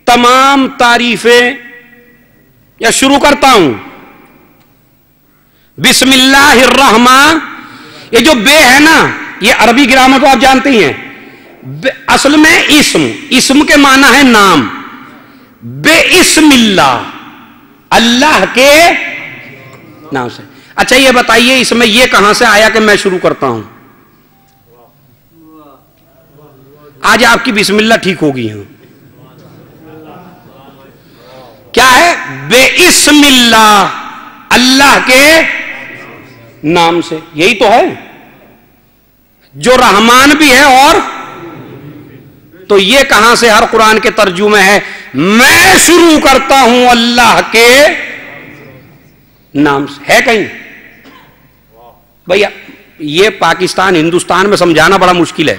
تمام تعریفیں یا شروع کرتا ہوں بسم اللہ الرحمن. یہ جو بے ہے نا، یہ عربی گرامر کو آپ جانتے ہیں، اصل میں اسم کے معنی ہے نام. بے اسم اللہ، اللہ کے نام سے. اچھا یہ بتائیے اس میں یہ کہاں سے آیا کہ میں شروع کرتا ہوں؟ آج آپ کی بسم اللہ ٹھیک ہوگی. کیا ہے؟ بے اسم اللہ، اللہ کے نام سے. یہی تو ہے جو رحمان بھی ہے. اور تو یہ کہاں سے ہر قرآن کے ترجمے ہے؟ میں شروع کرتا ہوں اللہ کے نام سے. ہے کہیں؟ بھیا یہ پاکستان ہندوستان میں سمجھانا بڑا مشکل ہے،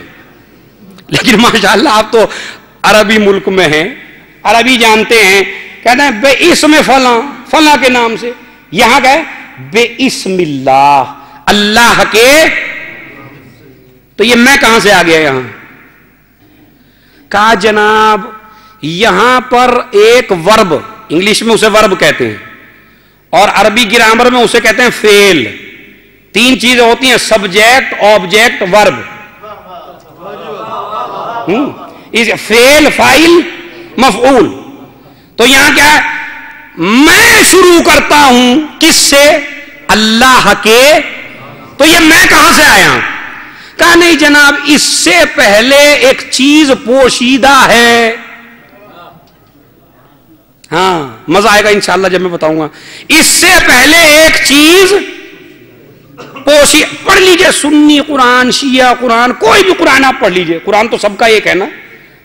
لیکن ماشاءاللہ آپ تو عربی ملک میں ہیں، عربی جانتے ہیں. کہتے ہیں بے اسم فلاں، فلاں کے نام سے. یہاں گئے بے اسم اللہ، اللہ کے. تو یہ میں کہاں سے آ گیا یہاں؟ کہا جناب یہاں پر ایک ورب، انگلش میں اسے ورب کہتے ہیں اور عربی گرامر میں اسے کہتے ہیں فعل. تین چیزیں ہوتی ہیں، سبجیکٹ، آبجیکٹ، ورب. فعل، فاعل، مفعول. تو یہاں کیا ہے؟ میں شروع کرتا ہوں کس سے؟ اللہ کے. تو یہ میں کہاں سے آیا؟ کہا نہیں جناب اس سے پہلے ایک چیز پوشیدہ ہے. ہاں مزہ آئے گا انشاءاللہ جب میں بتاؤں گا. اس سے پہلے ایک چیز پڑھ لیجئے، سنی قرآن، شیعہ قرآن، کوئی بھی قرآن آپ پڑھ لیجئے. قرآن تو سب کا ایک ہے نا،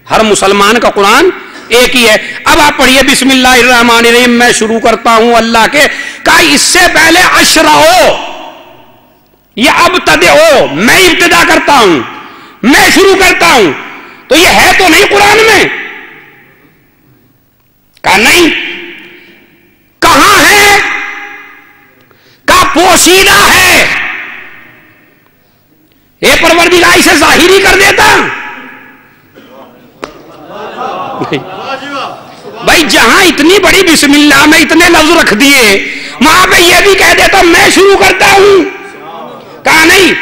ہر مسلمان کا قرآن ایک ہی ہے. اب آپ پڑھیے بسم اللہ الرحمن الرحیم، میں شروع کرتا ہوں اللہ کے. کہا اس سے پہلے اشرع ہو یا ابتدع ہو، میں ابتدا کرتا ہوں، میں شروع کرتا ہوں. تو یہ ہے تو نہیں قرآن میں؟ کہا نہیں. کہاں ہے؟ کہا پوشیدہ ہے. اے پروردگار اسے ظاہری کر دیتا. بھائی جہاں اتنی بڑی بسم اللہ میں اتنے لفظ رکھ دیے، وہاں پہ یہ بھی کہہ دیتا میں شروع کرتا ہوں. کہا نہیں،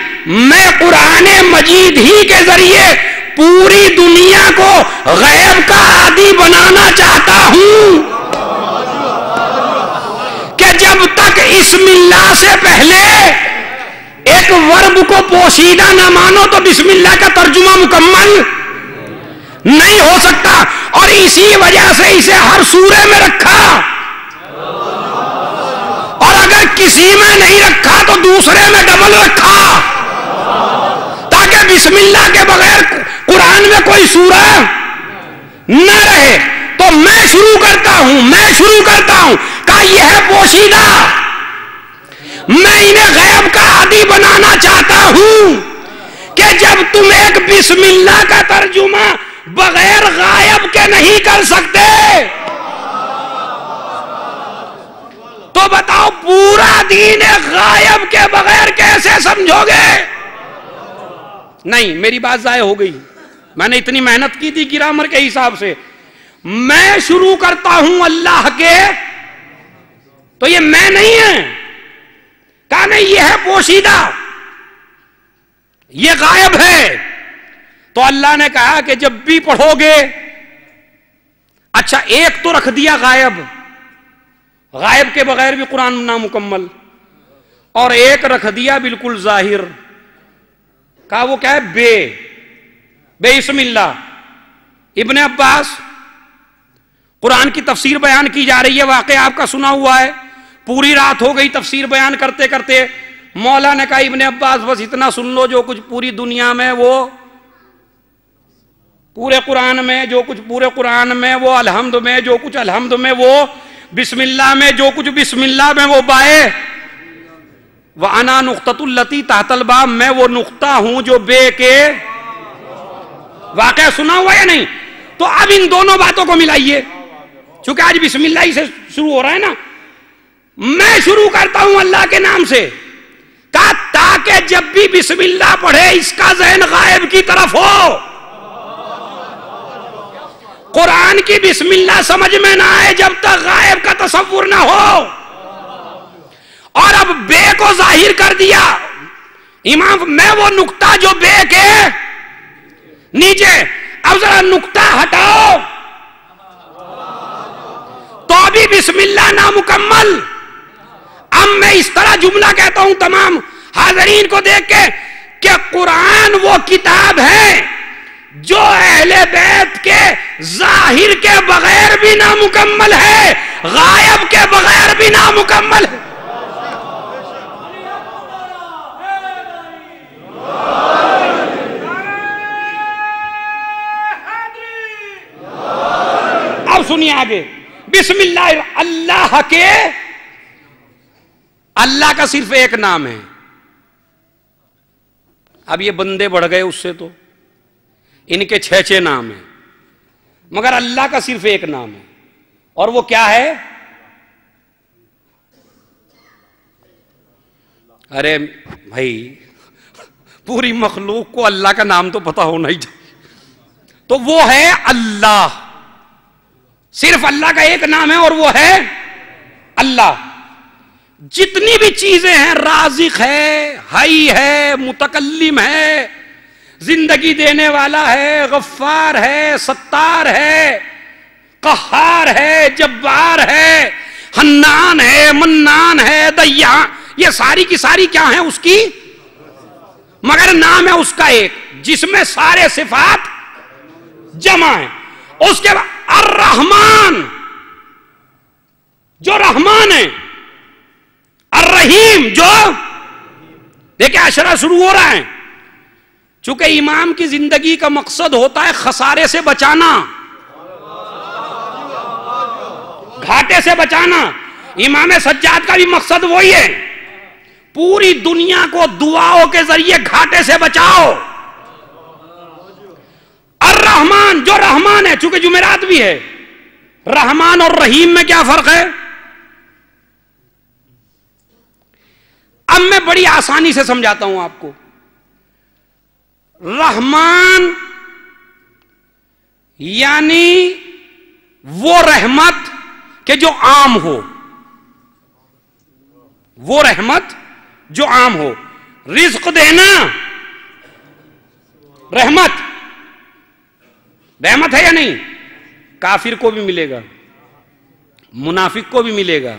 میں قرآن مجید ہی کے ذریعے پوری دنیا کو غیب کا عادی بنانا چاہتا ہوں کہ جب تک اسم اللہ سے پہلے ایک ورب کو پوشیدہ نہ مانو تو بسم اللہ کا ترجمہ مکمل نہیں ہو سکتا. اور اسی وجہ سے اسے ہر سورے میں رکھا، اور اگر کسی میں نہیں رکھا تو دوسرے میں ڈبل رکھا تاکہ بسم اللہ کے بغیر قرآن میں کوئی سورہ نہ رہے. تو میں شروع کرتا ہوں، میں شروع کرتا ہوں. کہا یہ ہے پوشیدہ، میں انہیں غیب کا عادی بنانا چاہتا ہوں کہ جب تم ایک بسم اللہ کا ترجمہ بغیر غائب کے نہیں کر سکتے تو بتاؤ پورا دین غائب کے بغیر کیسے سمجھو گے؟ نہیں، میری بات ضائع ہو گئی. میں نے اتنی محنت کی تھی گرامر کے حساب سے. میں شروع کرتا ہوں اللہ کے، تو یہ میں نہیں ہے. کہا نہیں یہ ہے پوشیدہ، یہ غائب ہے. تو اللہ نے کہا کہ جب بھی پڑھو گے، اچھا ایک تو رکھ دیا غائب، غائب کے بغیر بھی قرآن نامکمل، اور ایک رکھ دیا بالکل ظاہر. کہا وہ کیا ہے؟ بے اسم اللہ. ابن عباس، قرآن کی تفسیر بیان کی جا رہی ہے، واقعہ آپ کا سنا ہوا ہے. پوری رات ہو گئی تفسیر بیان کرتے کرتے. مولا نے کہا ابن عباس بس اتنا سن لو، جو کچھ پوری دنیا میں وہ پورے قرآن میں، جو کچھ پورے قرآن میں وہ الحمد میں، جو کچھ الحمد میں وہ بسم اللہ میں، جو کچھ بسم اللہ میں وہ بائے وَأَنَا نُقْطَةُ الَّتِي تَحْتَ الْبَابِ، میں وہ نقطہ ہوں جو بے کے واقعہ سنا ہوا یا نہیں؟ تو اب ان دونوں باتوں کو ملائیے، چونکہ آج بسم اللہ سے شروع ہو رہا ہے نا، میں شروع کرتا ہوں اللہ کے نام سے، کہا تاکہ جب بھی بسم اللہ پڑھے اس کا ذہن غائب کی طرف ہو، قرآن کی بسم اللہ سمجھ میں نہ آئے جب تک غائب کا تصور نہ ہو۔ اور اب بے کو ظاہر کر دیا امام، میں وہ نقطہ جو بے کے نیچے، اب ذرا نقطہ ہٹاؤ تو ابھی بسم اللہ نامکمل۔ اب میں اس طرح جملہ کہتا ہوں تمام حاضرین کو دیکھ کے کہ قرآن وہ کتاب ہے جو اہل بیت کے ظاہر کے بغیر بھی نامکمل ہے، غائب کے بغیر بھی نامکمل ہے۔ اب سنیے آگے، بسم اللہ، اللہ کے، اللہ کا صرف ایک نام ہے۔ اب یہ بندے بڑھ گئے اس سے، تو ان کے 6 نام ہیں، مگر اللہ کا صرف ایک نام ہے، اور وہ کیا ہے؟ ارے بھائی، پوری مخلوق کو اللہ کا نام تو پتا ہونا ہی چاہیے، تو وہ ہے اللہ۔ صرف اللہ کا ایک نام ہے اور وہ ہے اللہ۔ جتنی بھی چیزیں ہیں، رازق ہے، حی ہے، متکلم ہے، زندگی دینے والا ہے، غفار ہے، ستار ہے، قہار ہے، جبار ہے، حنان ہے، منان ہے، دیان، یہ ساری کی ساری کیا ہیں اس کی، مگر نام ہے اس کا ایک جس میں سارے صفات جمع ہیں۔ اس کے بعد الرحمن جو رحمان ہے، الرحیم جو، دیکھیں عشرہ شروع ہو رہا ہے، چونکہ امام کی زندگی کا مقصد ہوتا ہے خسارے سے بچانا، گھاٹے سے بچانا۔ امام سجاد کا بھی مقصد وہی ہے، پوری دنیا کو دعاؤں کے ذریعے گھاٹے سے بچاؤ۔ الرحمن جو رحمان ہے، چونکہ جمعرات بھی ہے، رحمان اور رحیم میں کیا فرق ہے؟ اب میں بڑی آسانی سے سمجھاتا ہوں آپ کو۔ رحمان یعنی وہ رحمت کہ جو عام ہو، وہ رحمت جو عام ہو۔ رزق دینا رحمت، رحمت ہے یا نہیں؟ کافر کو بھی ملے گا، منافق کو بھی ملے گا،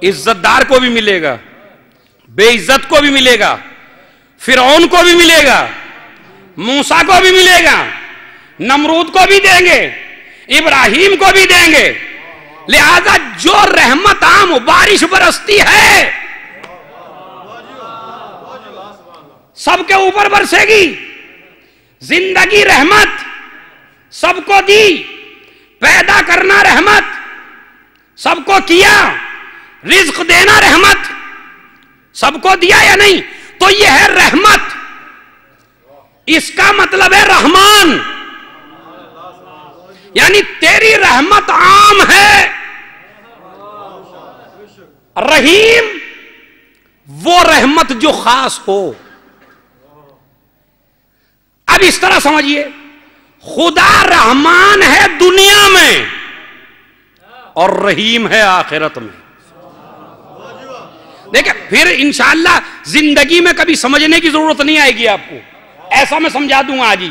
عزت دار کو بھی ملے گا، بے عزت کو بھی ملے گا، فرعون کو بھی ملے گا، موسیٰ کو بھی ملے گا، نمرود کو بھی دیں گے، ابراہیم کو بھی دیں گے۔ لہذا جو رحمت عام، بارش برستی ہے سب کے اوپر برسے گی، زندگی رحمت سب کو دی، پیدا کرنا رحمت سب کو کیا، رزق دینا رحمت سب کو دیا یا نہیں؟ تو یہ ہے رحمت، اس کا مطلب ہے رحمان، یعنی تیری رحمت عام ہے۔ رحیم وہ رحمت جو خاص ہو۔ اب اس طرح سمجھیے، خدا رحمان ہے دنیا میں اور رحیم ہے آخرت میں۔ دیکھیں پھر انشاءاللہ زندگی میں کبھی سمجھنے کی ضرورت نہیں آئے گی آپ کو، ایسا میں سمجھا دوں آج ہی۔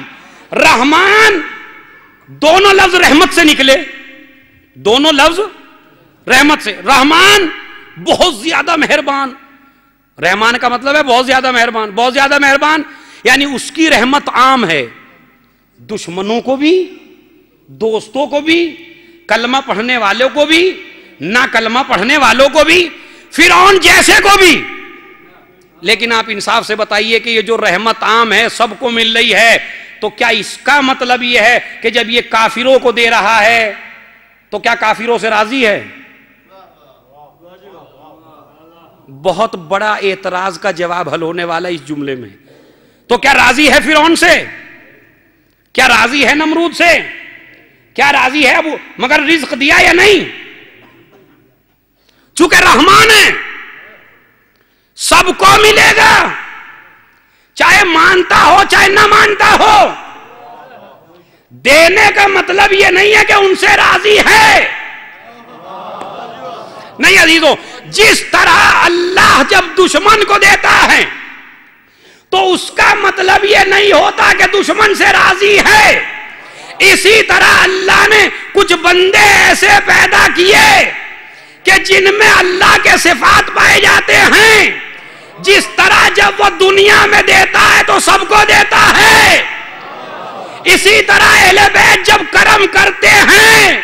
رحمان دونوں لفظ رحمت سے نکلے، دونوں لفظ رحمت سے۔ رحمان بہت زیادہ مہربان، رحمان کا مطلب ہے بہت زیادہ مہربان، بہت زیادہ مہربان یعنی اس کی رحمت عام ہے، دشمنوں کو بھی، دوستوں کو بھی، کلمہ پڑھنے والوں کو بھی، نہ کلمہ پڑھنے والوں کو بھی، فرعون جیسے کو بھی۔ لیکن آپ انصاف سے بتائیے کہ یہ جو رحمت عام ہے سب کو مل رہی ہے، تو کیا اس کا مطلب یہ ہے کہ جب یہ کافروں کو دے رہا ہے تو کیا کافروں سے راضی ہے؟ بہت بڑا اعتراض کا جواب حل ہونے والا اس جملے میں. تو کیا راضی ہے فرعون سے؟ کیا راضی ہے نمرود سے؟ کیا راضی ہے ابو؟ مگر رزق دیا یا نہیں؟ چونکہ رحمان ہے، سب کو ملے گا، چاہے مانتا ہو چاہے نہ مانتا ہو. دینے کا مطلب یہ نہیں ہے کہ ان سے راضی ہے. نہیں عزیزو، جس طرح اللہ جب دشمن کو دیتا ہے تو اس کا مطلب یہ نہیں ہوتا کہ دشمن سے راضی ہے. اسی طرح اللہ نے کچھ بندے ایسے پیدا کیے کہ جن میں اللہ کے صفات پائے جاتے ہیں. جس طرح جب وہ دنیا میں دیتا ہے تو سب کو دیتا ہے، اسی طرح اہل بیت جب کرم کرتے ہیں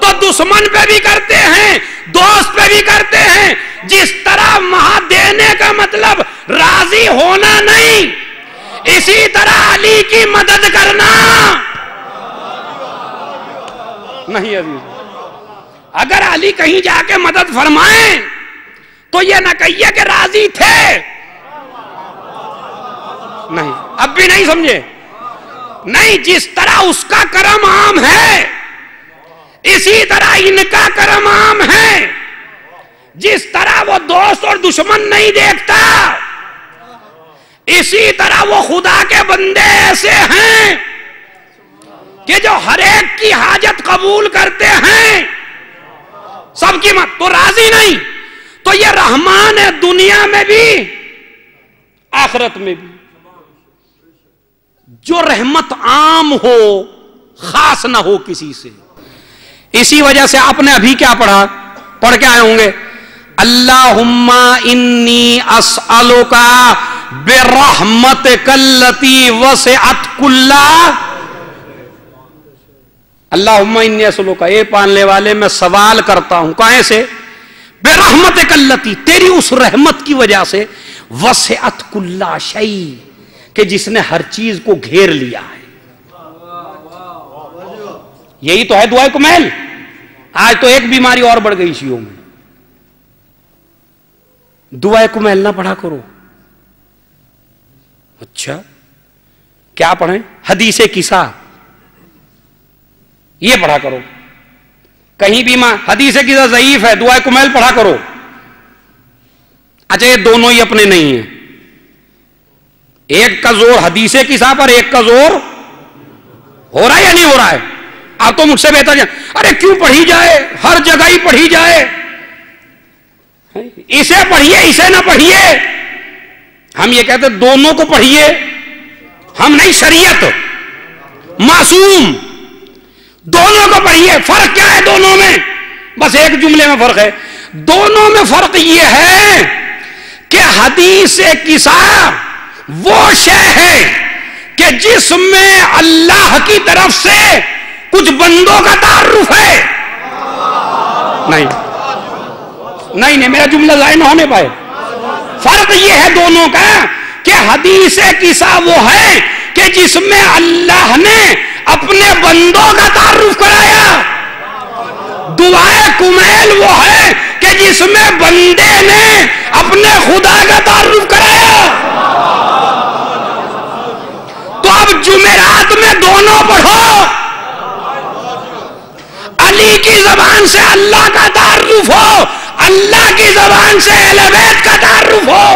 تو دشمن پہ بھی کرتے ہیں، دوست پہ بھی کرتے ہیں. جس طرح وہاں دینے کا مطلب راضی ہونا نہیں، اسی طرح علی کی مدد کرنا نہیں. اگر علی کہیں جا کے مدد فرمائیں تو یہ نہ کہیے کہ راضی تھے. نہیں، اب بھی نہیں سمجھے. نہیں، جس طرح اس کا کرم عام ہے اسی طرح ان کا کرم عام ہے. جس طرح وہ دوست اور دشمن نہیں دیکھتا اسی طرح وہ خدا کے بندے ایسے ہیں کہ جو ہر ایک کی حاجت قبول کرتے ہیں، سب کی مت. تو راضی نہیں، تو یہ رحمان ہے دنیا میں بھی آخرت میں بھی. جو رحمت عام ہو، خاص نہ ہو کسی سے. اسی وجہ سے آپ نے ابھی کیا پڑھا، پڑھ کے آئے ہوں گے، اللہم انی اسألک برحمتک التی وسعت کل. اللہم انی اسألک، اے پالنے والے میں سوال کرتا ہوں، کہاں سے؟ برحمتک التی، تیری اس رحمت کی وجہ سے، وسعت کل شیء، کہ جس نے ہر چیز کو گھیر لیا ہے. یہی تو ہے دعائے کمیل. آج تو ایک بیماری اور بڑھ گئی شیعوں میں، دعائے کمیل نہ پڑھا کرو. اچھا کیا پڑھیں؟ حدیث قصہ یہ پڑھا کرو. کہیں بھی حدیث قصہ ضعیف ہے، دعائے کمیل پڑھا کرو. اچھا یہ دونوں ہی اپنے نہیں ہیں، ایک کا زور حدیث قصہ پر، ایک کا زور ہو رہا ہے یا نہیں ہو رہا ہے؟ آپ تو مجھ سے بہتر جائیں. ارے کیوں پڑھی جائے، ہر جگہ ہی پڑھی جائے. اسے پڑھیے اسے نہ پڑھیے. ہم یہ کہتے دونوں کو پڑھیے. ہم نہیں، شریعت معصوم، دونوں کو پڑھیے. فرق کیا ہے دونوں میں؟ بس ایک جملے میں فرق ہے. دونوں میں فرق یہ ہے کہ حدیث قصہ وہ شے ہے کہ جس میں اللہ کی طرف سے کچھ بندوں کا تعارف ہے. نہیں میرا جملہ ضائع نہ ہونے پائے. فرق یہ ہے دونوں کا کہ حدیث قصہ وہ ہے کہ جس میں اللہ نے اپنے بندوں کا تعارف کرایا. دعائے کمیل وہ ہے کہ جس میں بندے نے اپنے خدا کا تعارف کرایا. تو اب جمعرات میں دونوں پڑھو، علی کی زبان سے اللہ کا تعارف ہو، اللہ کی زبان سے اہل بیت کا تعارف ہو.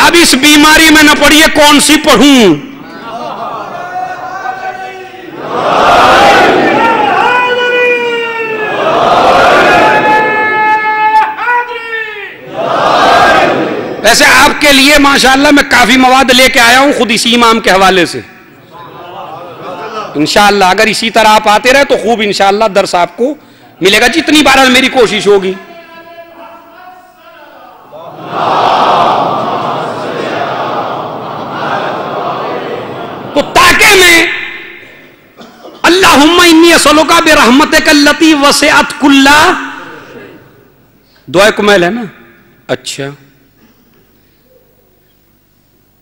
اب اس بیماری میں نہ پڑھیے کون سی پڑھوں. ویسے آپ کے لیے ماشاءاللہ میں کافی مواد لے کے آیا ہوں خود اسی امام کے حوالے سے. انشاءاللہ اگر اسی طرح آپ آتے رہے تو خوب انشاءاللہ درس آپ کو ملے گا، جتنی بار میری کوشش ہوگی. تو تاکہ میں اللہم انی اسألک برحمتک التی وسعت کل، دعائے کمیل ہے نا. اچھا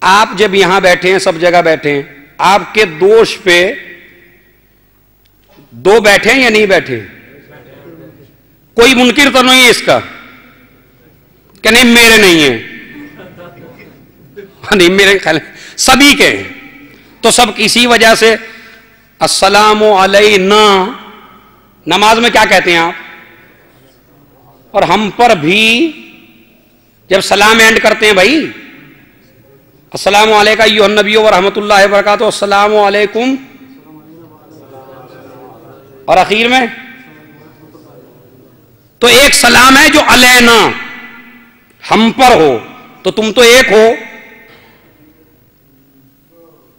آپ جب یہاں بیٹھے ہیں، سب جگہ بیٹھے ہیں، آپ کے دوش پہ دو بیٹھے ہیں یا نہیں بیٹھے؟ کوئی منکر تو نہیں ہے اس کا؟ کہ نہیں میرے نہیں ہیں، نہیں میرے خیال سبھی کے ہیں. تو سب اسی وجہ سے السلام علینا نماز میں کیا کہتے ہیں آپ؟ اور ہم پر بھی جب سلام اینڈ کرتے ہیں بھائی السلام علیکم ایھا النبی ورحمۃ اللہ وبرکاتہ، السلام علیکم، اور اخیر میں تو ایک سلام ہے جو علینا ہم پر ہو، تو تم تو ایک ہو،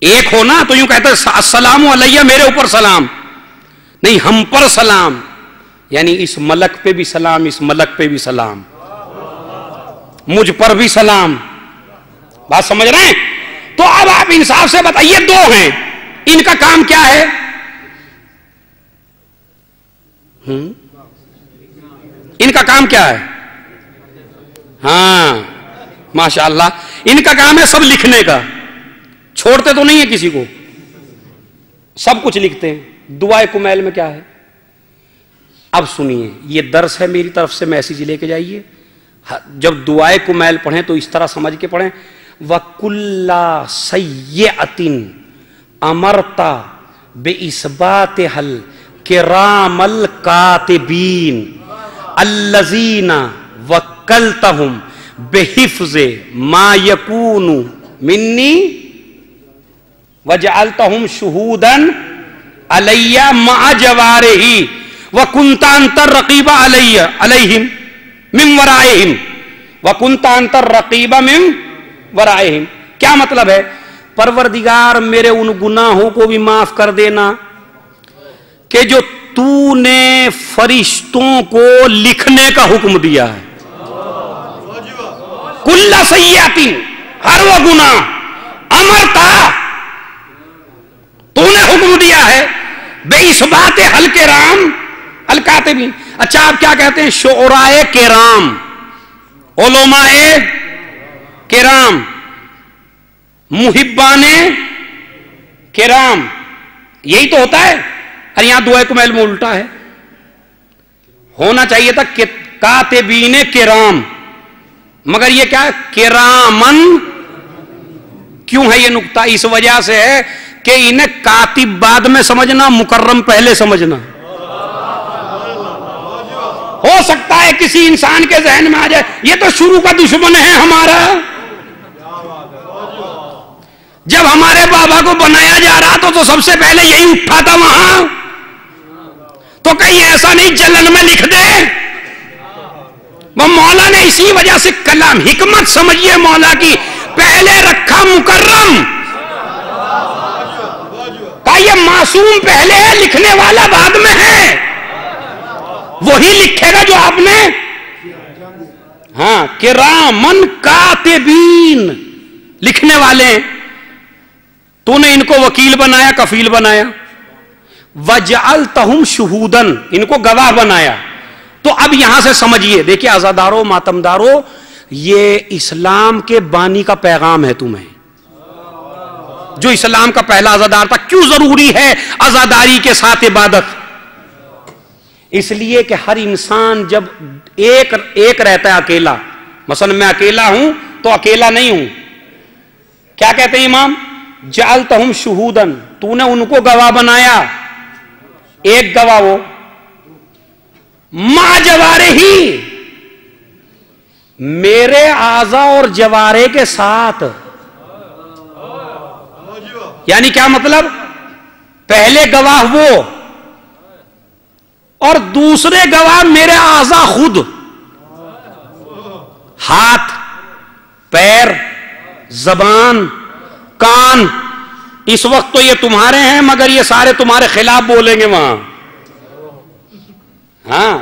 ایک ہو نا، تو یوں کہتے ہیں السلام علیہ میرے اوپر سلام، نہیں ہم پر سلام، یعنی اس ملک پہ بھی سلام، اس ملک پہ بھی سلام، مجھ پر بھی سلام. بات سمجھ رہے ہیں؟ تو اب آپ انصاف سے بتائیے، دو ہیں، ان کا کام کیا ہے؟ ان کا کام کیا ہے؟ ہاں ماشاءاللہ، ان کا کام ہے سب لکھنے کا، چھوڑتے تو نہیں ہے کسی کو، سب کچھ لکھتے ہیں. دعائے کمیل میں کیا ہے؟ اب سنیے، یہ درس ہے میری طرف سے، میسیج لے کے جائیے. جب دعائے کمیل پڑھیں تو اس طرح سمجھ کے پڑھیں، وَكُلَّ سَيِّئَةٍ أَمَرْتَ بِإِثْبَاتِهَا الْكِرَامَ الْكَاتِبِينَ الَّذِينَ وَكَّلْتَهُمْ بِحِفْظِ مَا يَكُونُ مِنِّي وَجَعَلْتَهُمْ شُهُودًا عَلَيَّ مَعَ جَوَارِحِي وَكُنْتَ أَنْتَ الرَّقِيبَ عَلَيْهِمْ مِنْ وَرَائِهِمْ وَكُنْتَ أَنْتَ الرَّقِيبَ مِنْ وَرَائِهِمْ. کیا مطلب ہے؟ پروردگار میرے ان گناہوں کو بھی معاف کر دینا کہ جو تو نے فرشتوں کو لکھنے کا حکم دیا ہے. کل سیئات، ہر وہ گناہ امرتا تو نے حکم دیا ہے، بے اثبات الکرام الکاتبین. اچھا آپ کیا کہتے ہیں؟ شعراء کرام، علماء کرام، محبان کرام، یہی تو ہوتا ہے. اور یہاں دعائے کمیل میں الٹا ہے، ہونا چاہیے تھا کاتبین کرام، مگر یہ کیا ہے؟ کرامن. کیوں ہے یہ نقطہ؟ اس وجہ سے ہے کہ انہیں کاتب بعد میں سمجھنا، مکرم پہلے سمجھنا. ہو سکتا ہے کسی انسان کے ذہن میں آ جائے یہ تو شروع کا دشمن ہے ہمارا. جب ہمارے بابا کو بنایا جا رہا تو سب سے پہلے یہی اٹھا تھا وہاں، تو کہیں ایسا نہیں جلن میں لکھ دے. وہ مولا نے اسی وجہ سے کلام، حکمت سمجھیے مولا کی، پہلے رکھا مکرم. کہا یہ معصوم پہلے ہے، لکھنے والا بعد میں ہے، وہی لکھے گا جو آپ نے. ہاں کرامن کاتبین، لکھنے والے. تو نے ان کو وکیل بنایا، کفیل بنایا. وَجَعَلْتَهُمْ شُهُودًا، ان کو گواہ بنایا. تو اب یہاں سے سمجھیے، دیکھیے عزادارو ماتمدارو، یہ اسلام کے بانی کا پیغام ہے تمہیں، جو اسلام کا پہلا عزادار تھا. کیوں ضروری ہے عزاداری کے ساتھ عبادت؟ اس لیے کہ ہر انسان جب ایک رہتا ہے اکیلا، مثلا میں اکیلا ہوں تو اکیلا نہیں ہوں. کیا کہتے ہیں امام؟ جعلتہم شہودن، تو نے ان کو گواہ بنایا، ایک گواہ وہ مع جوارحی، میرے اعضاء اور جوارے کے ساتھ. یعنی کیا مطلب؟ پہلے گواہ وہ اور دوسرے گواہ میرے اعضاء خود، ہاتھ، پیر، زبان، کان. اس وقت تو یہ تمہارے ہیں مگر یہ سارے تمہارے خلاف بولیں گے وہاں. ہاں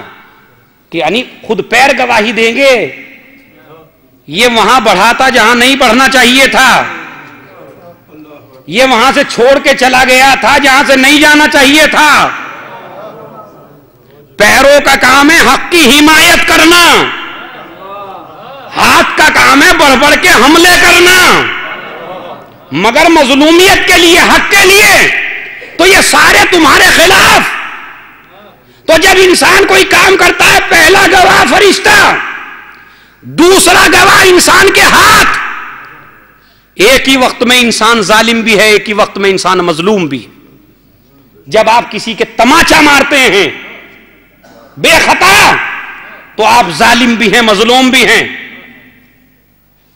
کہ یعنی خود پیر گواہی دیں گے، یہ وہاں بڑھا تھا جہاں نہیں بڑھنا چاہیے تھا، یہ وہاں سے چھوڑ کے چلا گیا تھا جہاں سے نہیں جانا چاہیے تھا. پیروں کا کام ہے حق کی حمایت کرنا، ہاتھ کا کام ہے بڑھ بڑھ کے حملے کرنا، مگر مظلومیت کے لیے، حق کے لیے تو یہ سارے تمہارے خلاف. تو جب انسان کوئی کام کرتا ہے، پہلا گواہ فرشتہ، دوسرا گواہ انسان کے ہاتھ. ایک ہی وقت میں انسان ظالم بھی ہے, ایک ہی وقت میں انسان مظلوم بھی. جب آپ کسی کے تماچا مارتے ہیں بے خطا, تو آپ ظالم بھی ہیں, مظلوم بھی ہیں.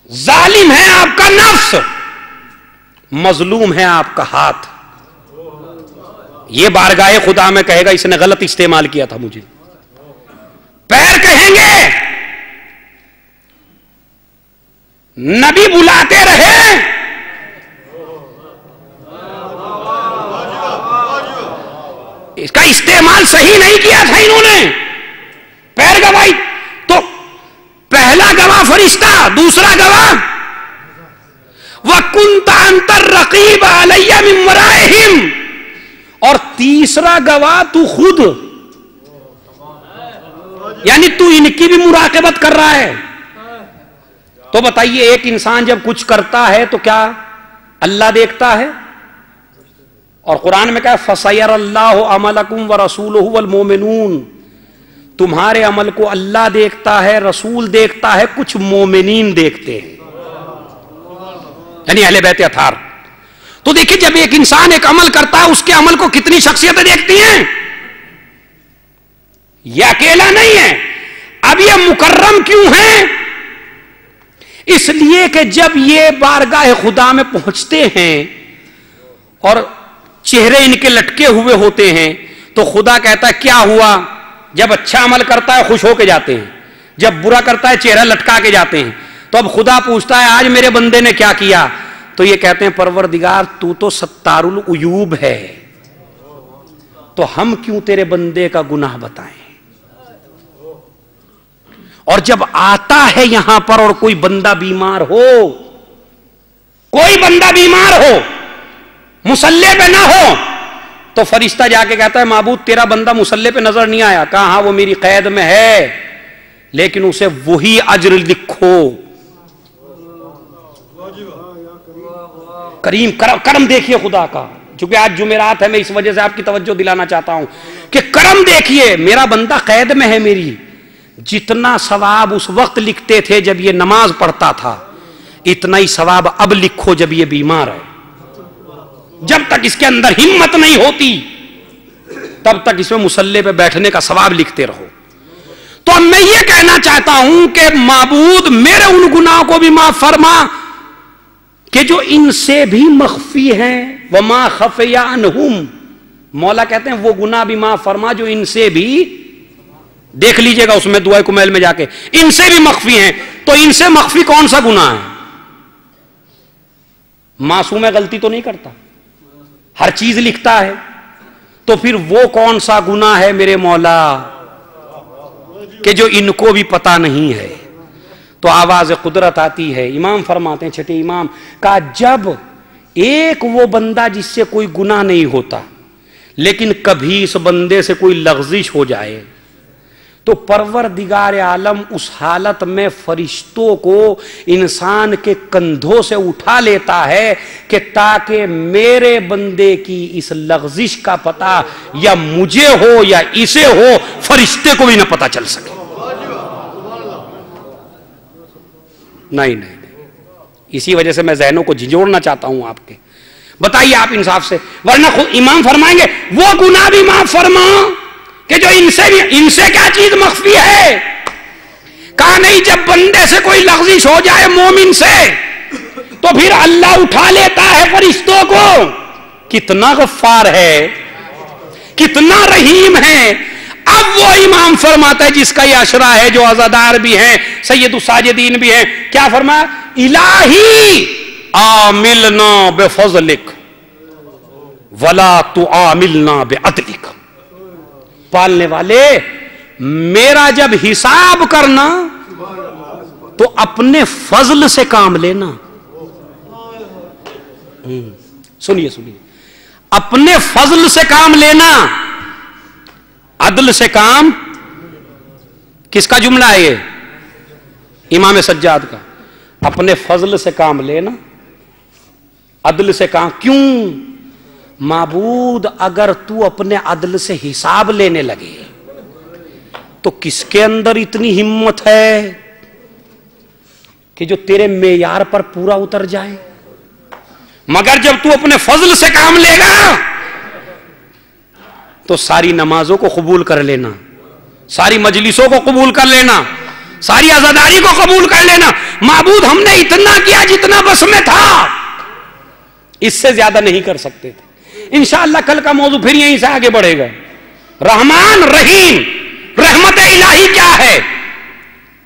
ظالم ہے آپ کا نفس, مظلوم ہے آپ کا ہاتھ. یہ بارگاہ خدا میں کہے گا اس نے غلط استعمال کیا تھا مجھے. پیر کہیں گے نبی بلاتے رہے, اس کا استعمال صحیح نہیں کیا تھا انہوں نے. پیر گواہی تو پہلا گواہ فرشتہ, دوسرا گواہ وَكُنْتَ أَنْتَ الرَّقِيبَ عَلَيَّ مِنْ وَرَائِهِمْ, اور تیسرا گواہ تو خود, یعنی تو ان کی بھی مراقبت کر رہا ہے. تو بتائیے ایک انسان جب کچھ کرتا ہے تو کیا اللہ دیکھتا ہے؟ اور قرآن میں کہا فَسَيَرَ اللَّهُ عَمَلَكُمْ وَرَسُولُهُ وَالْمُؤْمِنُونَ, تمہارے عمل کو اللہ دیکھتا ہے, رسول دیکھتا ہے, کچھ مومنین دیکھتے ہیں, یعنی اہل بیت اطہار. تو دیکھیں جب ایک انسان ایک عمل کرتا ہے اس کے عمل کو کتنی شخصیتیں دیکھتی ہیں. یہ اکیلا نہیں ہے. اب یہ مکرم کیوں ہیں؟ اس لیے کہ جب یہ بارگاہ خدا میں پہنچتے ہیں اور چہرے ان کے لٹکے ہوئے ہوتے ہیں تو خدا کہتا ہے کیا ہوا؟ جب اچھا عمل کرتا ہے خوش ہو کے جاتے ہیں, جب برا کرتا ہے چہرہ لٹکا کے جاتے ہیں. تو اب خدا پوچھتا ہے آج میرے بندے نے کیا کیا؟ تو یہ کہتے ہیں پروردگار تو ستار العیوب ہے, تو ہم کیوں تیرے بندے کا گناہ بتائیں. اور جب آتا ہے یہاں پر اور کوئی بندہ بیمار ہو, کوئی بندہ بیمار ہو, مصلی پہ نہ ہو, تو فرشتہ جا کے کہتا ہے معبود تیرا بندہ مصلی پہ نظر نہیں آیا. کہا ہاں وہ میری قید میں ہے, لیکن اسے وہی اجر لکھو. کریم کرم دیکھیے خدا کا. چونکہ آج جمعرات ہے, میں اس وجہ سے آپ کی توجہ دلانا چاہتا ہوں کہ کرم دیکھیے, میرا بندہ قید میں ہے میری. جتنا ثواب اس وقت لکھتے تھے جب یہ نماز پڑھتا تھا, اتنا ہی ثواب اب لکھو جب یہ بیمار ہے. جب تک اس کے اندر ہمت نہیں ہوتی تب تک اس میں مصلی پہ بیٹھنے کا ثواب لکھتے رہو. تو اب میں یہ کہنا چاہتا ہوں کہ معبود میرے ان گناہوں کو بھی معاف فرما کہ جو ان سے بھی مخفی ہیں. وَمَا خَفِيَ عَنْهُمْ, مولا کہتے ہیں وہ گناہ بھی معاف فرما جو ان سے بھی, دیکھ لیجئے گا اس میں دعائے کمیل میں جا کے, ان سے بھی مخفی ہیں. تو ان سے مخفی کون سا گناہ ہے؟ معصوم ہے, غلطی تو نہیں کرتا, ہر چیز لکھتا ہے. تو پھر وہ کون سا گناہ ہے میرے مولا کہ جو ان کو بھی پتا نہیں ہے؟ تو آواز قدرت آتی ہے. امام فرماتے ہیں چھٹے امام کا, جب ایک وہ بندہ جس سے کوئی گناہ نہیں ہوتا لیکن کبھی اس بندے سے کوئی لغزش ہو جائے تو پروردگار عالم اس حالت میں فرشتوں کو انسان کے کندھوں سے اٹھا لیتا ہے کہ تاکہ میرے بندے کی اس لغزش کا پتہ یا مجھے ہو یا اسے ہو, فرشتے کو بھی نہ پتہ چل سکے. نہیں, اسی وجہ سے میں ذہنوں کو جھنجھوڑنا چاہتا ہوں آپ کے. بتائیے آپ انصاف سے, ورنہ خود امام فرمائیں گے وہ گناہ بھی معاف فرما کہ جو ان سے کیا چیز مخفی ہے. کہا نہیں, جب بندے سے کوئی لغزش ہو جائے مومن سے تو پھر اللہ اٹھا لیتا ہے فرشتوں کو. کتنا غفار ہے, کتنا رحیم ہے. اب وہ امام فرماتا ہے جس کا یہ عشرہ ہے, جو عزادار بھی ہیں, سید الساجدین بھی ہیں, کیا فرمایا؟ الہی عاملنا بفضلک ولا تعاملنا بعدلک. پالنے والے میرا جب حساب کرنا تو اپنے فضل سے کام لینا. سنیے, اپنے فضل سے کام لینا, عدل سے کام. کس کا جملہ ہے یہ؟ امام سجاد کا. اپنے فضل سے کام لینا, عدل سے کام. کیوں معبود اگر تو اپنے عدل سے حساب لینے لگے تو کس کے اندر اتنی ہمت ہے کہ جو تیرے معیار پر پورا اتر جائے. مگر جب تو اپنے فضل سے کام لے گا تو ساری نمازوں کو قبول کر لینا, ساری مجلسوں کو قبول کر لینا, ساری عزاداری کو قبول کر لینا. معبود ہم نے اتنا کیا جتنا بس میں تھا, اس سے زیادہ نہیں کر سکتے تھے. انشاءاللہ کل کا موضوع پھر یہیں سے آگے بڑھے گا. رحمان رحیم, رحمت الہی کیا ہے.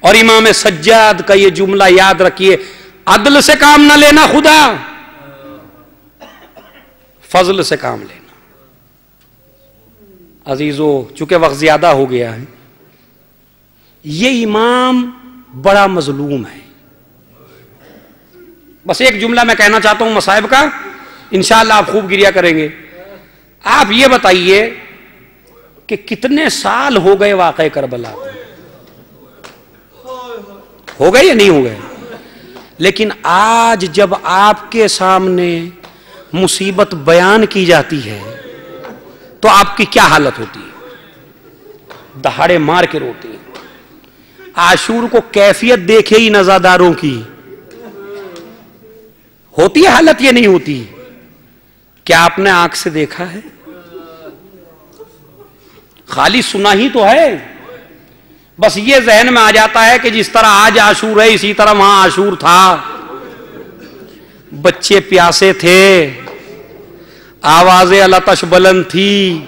اور امام سجاد کا یہ جملہ یاد رکھیے, عدل سے کام نہ لینا خدا, فضل سے کام لینا. عزیزو, چونکہ وقت زیادہ ہو گیا ہے, یہ امام بڑا مظلوم ہے. بس ایک جملہ میں کہنا چاہتا ہوں مصائب کا, انشاءاللہ آپ خوب گریہ کریں گے. آپ یہ بتائیے کہ کتنے سال ہو گئے واقعہ کربلا کو, ہو گئے یا نہیں ہو گئے؟ لیکن آج جب آپ کے سامنے مصیبت بیان کی جاتی ہے تو آپ کی کیا حالت ہوتی ہے؟ دہاڑے مار کے روتے ہیں. عاشور کو کیفیت دیکھے ہی نزاداروں کی ہوتی ہے حالت, یہ نہیں ہوتی. کیا آپ نے آنکھ سے دیکھا ہے؟ خالی سنا ہی تو ہے. بس یہ ذہن میں آ جاتا ہے کہ جس طرح آج عاشور ہے اسی طرح وہاں عاشور تھا. بچے پیاسے تھے, آوازیں الاتش بلند تھی,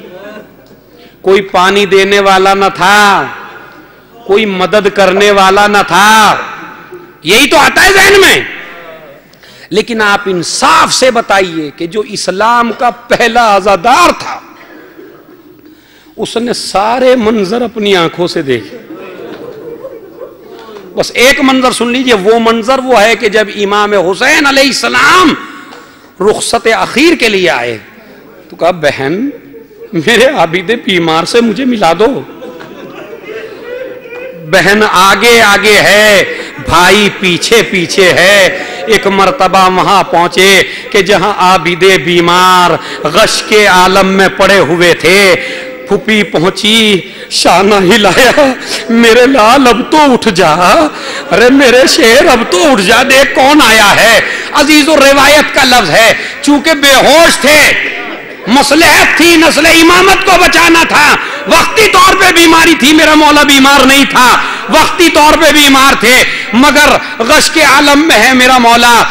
کوئی پانی دینے والا نہ تھا, کوئی مدد کرنے والا نہ تھا. یہی تو آتا ہے ذہن میں. لیکن آپ انصاف سے بتائیے کہ جو اسلام کا پہلا عزادار تھا اس نے سارے منظر اپنی آنکھوں سے دیکھے. بس ایک منظر سن لیجئے, وہ منظر وہ ہے کہ جب امام حسین علیہ السلام رخصت اخیر کے لیے آئے تو کہا, بہن میرے عابد بیمار سے مجھے ملا دو. بہن آگے آگے ہے, بھائی پیچھے پیچھے ہے. ایک مرتبہ وہاں پہنچے کہ جہاں عابد بیمار غش کے عالم میں پڑے ہوئے تھے. پھپھی پہنچی, شانہ ہلایا, میرے لال اب تو اٹھ جا, ارے میرے شیر اب تو اٹھ جا, دیکھ کون آیا ہے. عزیزو, روایت کا لفظ ہے, چونکہ بے ہوش تھے, مصلحت تھی, نسل امامت کو بچانا تھا, وقتی طور پہ بیماری تھی. میرا مولا بیمار نہیں تھا, وقتی طور پہ بیمار تھے, مگر غش کے عالم میں ہے میرا مولا.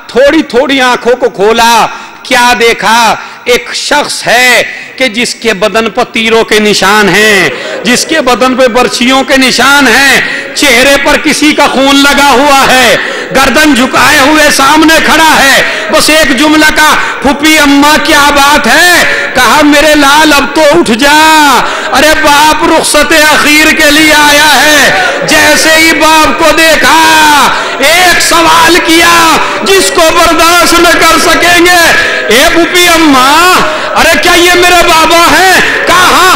تھوڑی تھوڑی آنکھوں کو کھولا, کیا دیکھا؟ ایک شخص ہے کہ جس کے بدن پر تیروں کے نشان ہیں, جس کے بدن پہ برچھیوں کے نشان ہیں, چہرے پر کسی کا خون لگا ہوا ہے, گردن جھکائے ہوئے سامنے کھڑا ہے. بس ایک جملہ کا, پھپھی اماں کیا بات ہے؟ کہا, میرے لال اب تو اٹھ جا. ارے باپ رخصت اخیر کے لیے آیا ہے. جیسے ہی باپ کو دیکھا, ایک سوال کیا جس کو برداشت نہ کر سکیں گے, اے پھپھی اماں, ارے کیا یہ میرے بابا ہیں؟ کہاں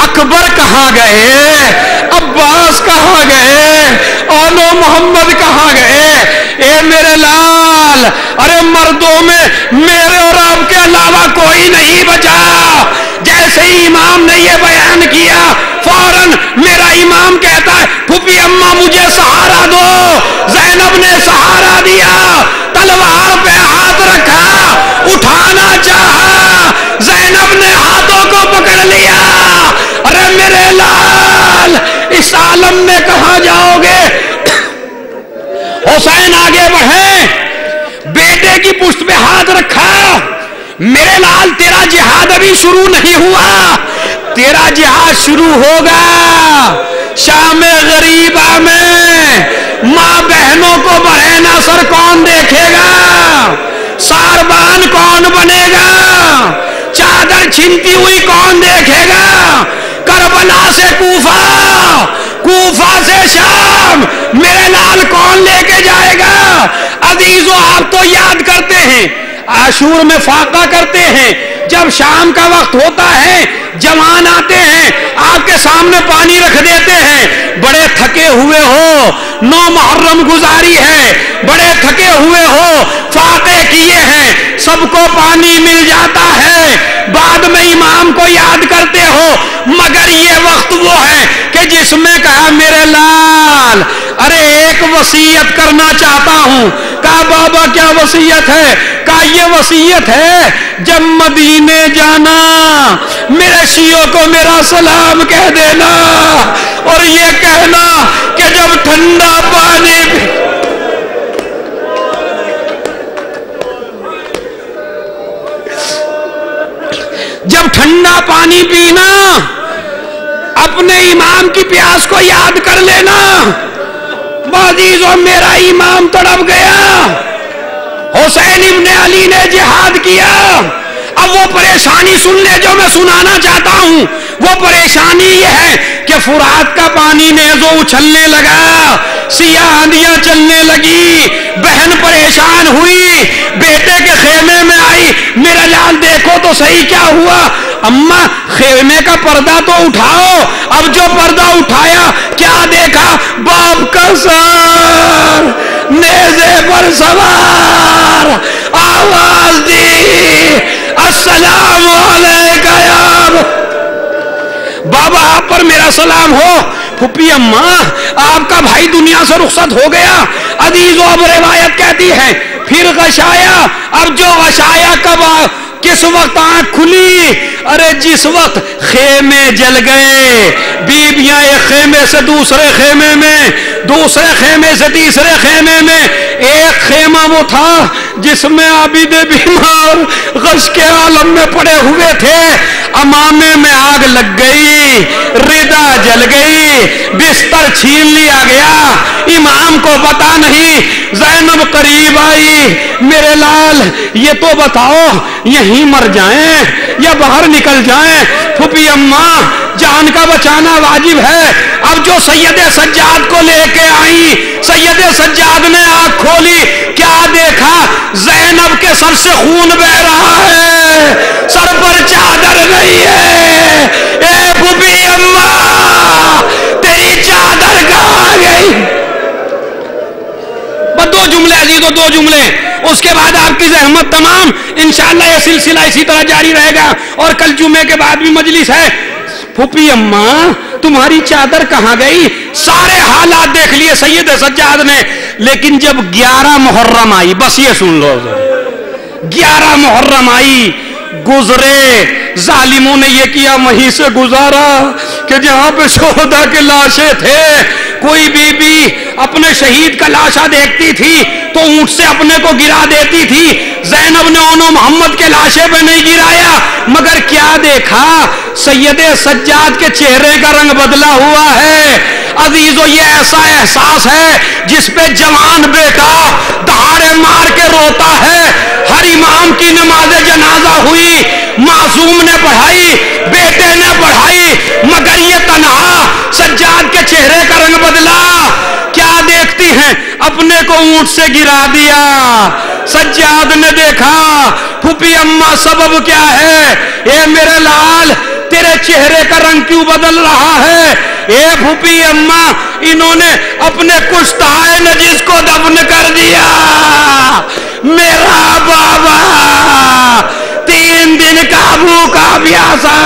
اکبر کہاں گئے, عباس کہاں گئے, اولو محمد کہاں گئے؟ اے میرے لال, ارے مردوں میں میرے اور آپ کے علاوہ کوئی نہیں بچا. جیسے ہی امام نے یہ بیان کیا, فوراً میرا امام کہتا ہے, پھپھی اماں مجھے سہارا دو. زینب نے سہارا دیا, تلوار پہ ہاتھ رکھا, اٹھانا چاہا, زینب نے ہاتھوں کو پکڑ لیا. ارے میرے لال, اس عالم میں کہاں جاؤ گے؟ حسین آگے بڑھے, بیٹے کی پشت پہ ہاتھ رکھا. میرے لال, تیرا جہاد ابھی شروع نہیں ہوا, تیرا جہاد شروع ہوگا شام غریبہ میں. ماں بہنوں کو برہنہ سر کون دیکھے گا؟ ساربان کون بنے گا؟ چادر چھنتی ہوئی کون دیکھے گا؟ کربلا سے کوفہ, کوفہ سے شام, میرے لال کون لے کے جائے گا؟ عزیزو, آپ تو یاد کرتے ہیں, عاشور میں فاقہ کرتے ہیں, جب شام کا وقت ہوتا ہے جوان آتے ہیں, آپ کے سامنے پانی رکھ دیتے ہیں. بڑے تھکے ہوئے ہو, 9 محرم گزاری ہے, بڑے تھکے ہوئے ہو, فاقے کیے ہیں, سب کو پانی مل جاتا ہے, بعد میں امام کو یاد کرتے ہو. مگر یہ وقت وہ ہے کہ کہ جس میں کہا میرے لال ارے ایک وصیت کرنا چاہتا ہوں. کہا بابا کیا وصیت ہے؟ کہا یہ وصیت ہے جب مدینے جانا میرے شیعوں کو میرا سلام کہہ دینا اور یہ کہنا کہ جب ٹھنڈا پانی پینا اپنے امام کی پیاس کو یاد کر لینا. عزیزو میرا امام تڑپ گیا. حسین ابن علی نے جہاد کیا. اب وہ پریشانی سن لے جو میں سنانا چاہتا ہوں. وہ پریشانی یہ ہے کہ فرات کا پانی نیزو اچھلنے لگا, سیاہ آندیاں چلنے لگی, بہن پریشان ہوئی, بیٹے کے خیمے میں آئی, میرا لال دیکھو تو صحیح کیا ہوا. اماں خیمے کا پردہ تو اٹھاؤ. اب جو پردہ اٹھایا کیا دیکھا؟ باپ کا سر نیزے پر سوار, آواز دی السلام علیکہ یا بابا آپ پر میرا سلام ہو. پھپھی اماں آپ کا بھائی دنیا سے رخصت ہو گیا. عزیزو اب روایت کہتی ہے پھر غشایا. اب جو غشایا کب کس وقت آنکھ کھلی؟ ارے جس وقت خیمے جل گئے. بیبیاں ایک خیمے سے دوسرے خیمے میں, دوسرے خیمے سے تیسرے خیمے میں. ایک خیمہ وہ تھا جس میں عابد بیمار غش کے عالم میں پڑے ہوئے تھے. امامے میں آگ لگ گئی, ردا جل گئی, بستر چھین لیا گیا. امام کو پتا نہیں. زینب قریب آئی, میرے لال یہ تو بتاؤ یہیں مر جائیں یا باہر نکل جائیں؟ پھپھی اماں جان کا بچانا واجب ہے. اب جو سید سجاد کو لے کے آئی, سید سجاد نے آنکھ کھولی, کیا دیکھا؟ زینب کے سر سے خون بہ رہا ہے, سر پر چادر نہیں ہے. اے پھپھی اماں تیری چادر کہاں گئی؟ دو جملے عزیزو, دو جملے, اس کے بعد آپ کی زحمت تمام. انشاءاللہ یہ سلسلہ اسی طرح جاری رہے گا اور کل جمعے کے بعد بھی مجلس ہے. پھپھی اماں تمہاری چادر کہاں گئی؟ سارے حالات دیکھ لیے سید سجاد نے, لیکن جب 11 محرم آئی, بس یہ سن لو, 11 محرم آئی, گزرے, ظالموں نے یہ کیا وہیں سے گزارا کہ جہاں پہ شہداء کے لاشیں تھے. کوئی بی بی اپنے شہید کا لاشا دیکھتی تھی تو اونٹ سے اپنے کو گرا دیتی تھی. زینب نے انہوں محمد کے لاشے پہ نہیں گرایا, مگر کیا دیکھا؟ سید سجاد کے چہرے کا رنگ بدلا ہوا ہے. عزیزو یہ ایسا احساس ہے جس پہ جوان بیٹا دہاڑے مار کے روتا ہے. ہر امام کی نماز جنازہ ہوئی, معصوم نے پڑھائی, بیٹے نے پڑھائی, مگر یہ تنہا سجاد کے چہرے کا رنگ بدلا. کیا دیکھتی ہیں؟ اپنے کو اونٹ سے گرا دیا. سجاد نے دیکھا. پھپھی اماں سبب کیا ہے؟ اے میرے لال تیرے چہرے کا رنگ کیوں بدل رہا ہے؟ اے پھپھی اماں انہوں نے اپنے کشتہائے نجس کو دفن کر دیا. میرا بابا 3 دن کا بھوکا پیاسا,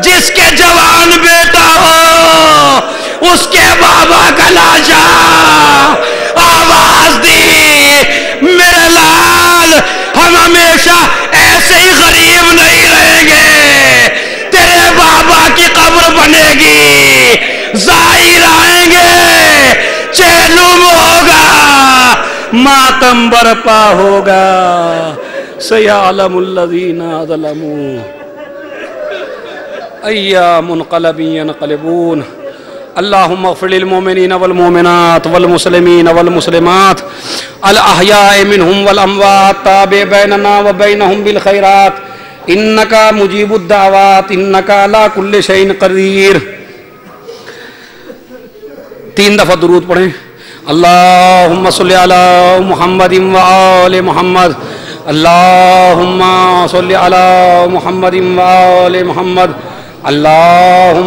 جس کے جوان بیٹا ہو اس کے بابا کا لاشا. آواز دی میرے لال ہم ہمیشہ ایسے ہی غریب نہیں رہیں گے. تیرے بابا کی قبر بنے گی, زائر آئیں گے, چہلم ہوگا, ماتم برپا ہوگا. سیعلم الذین ظلموا ایا منقلب ینقلبون. اللہم اغفر للمؤمنین والمؤمنات والمسلمین والمسلمات الاحیاء منہم والاموات, تابع بیننا وبینہم بالخیرات, انکا مجیب الدعوات, انکا علی کل شیء قدیر. 3 دفعہ درود پڑھیں. اللہم صلی علی محمد وآل محمد, اللہم صلی علی محمد وآل محمد, اللہم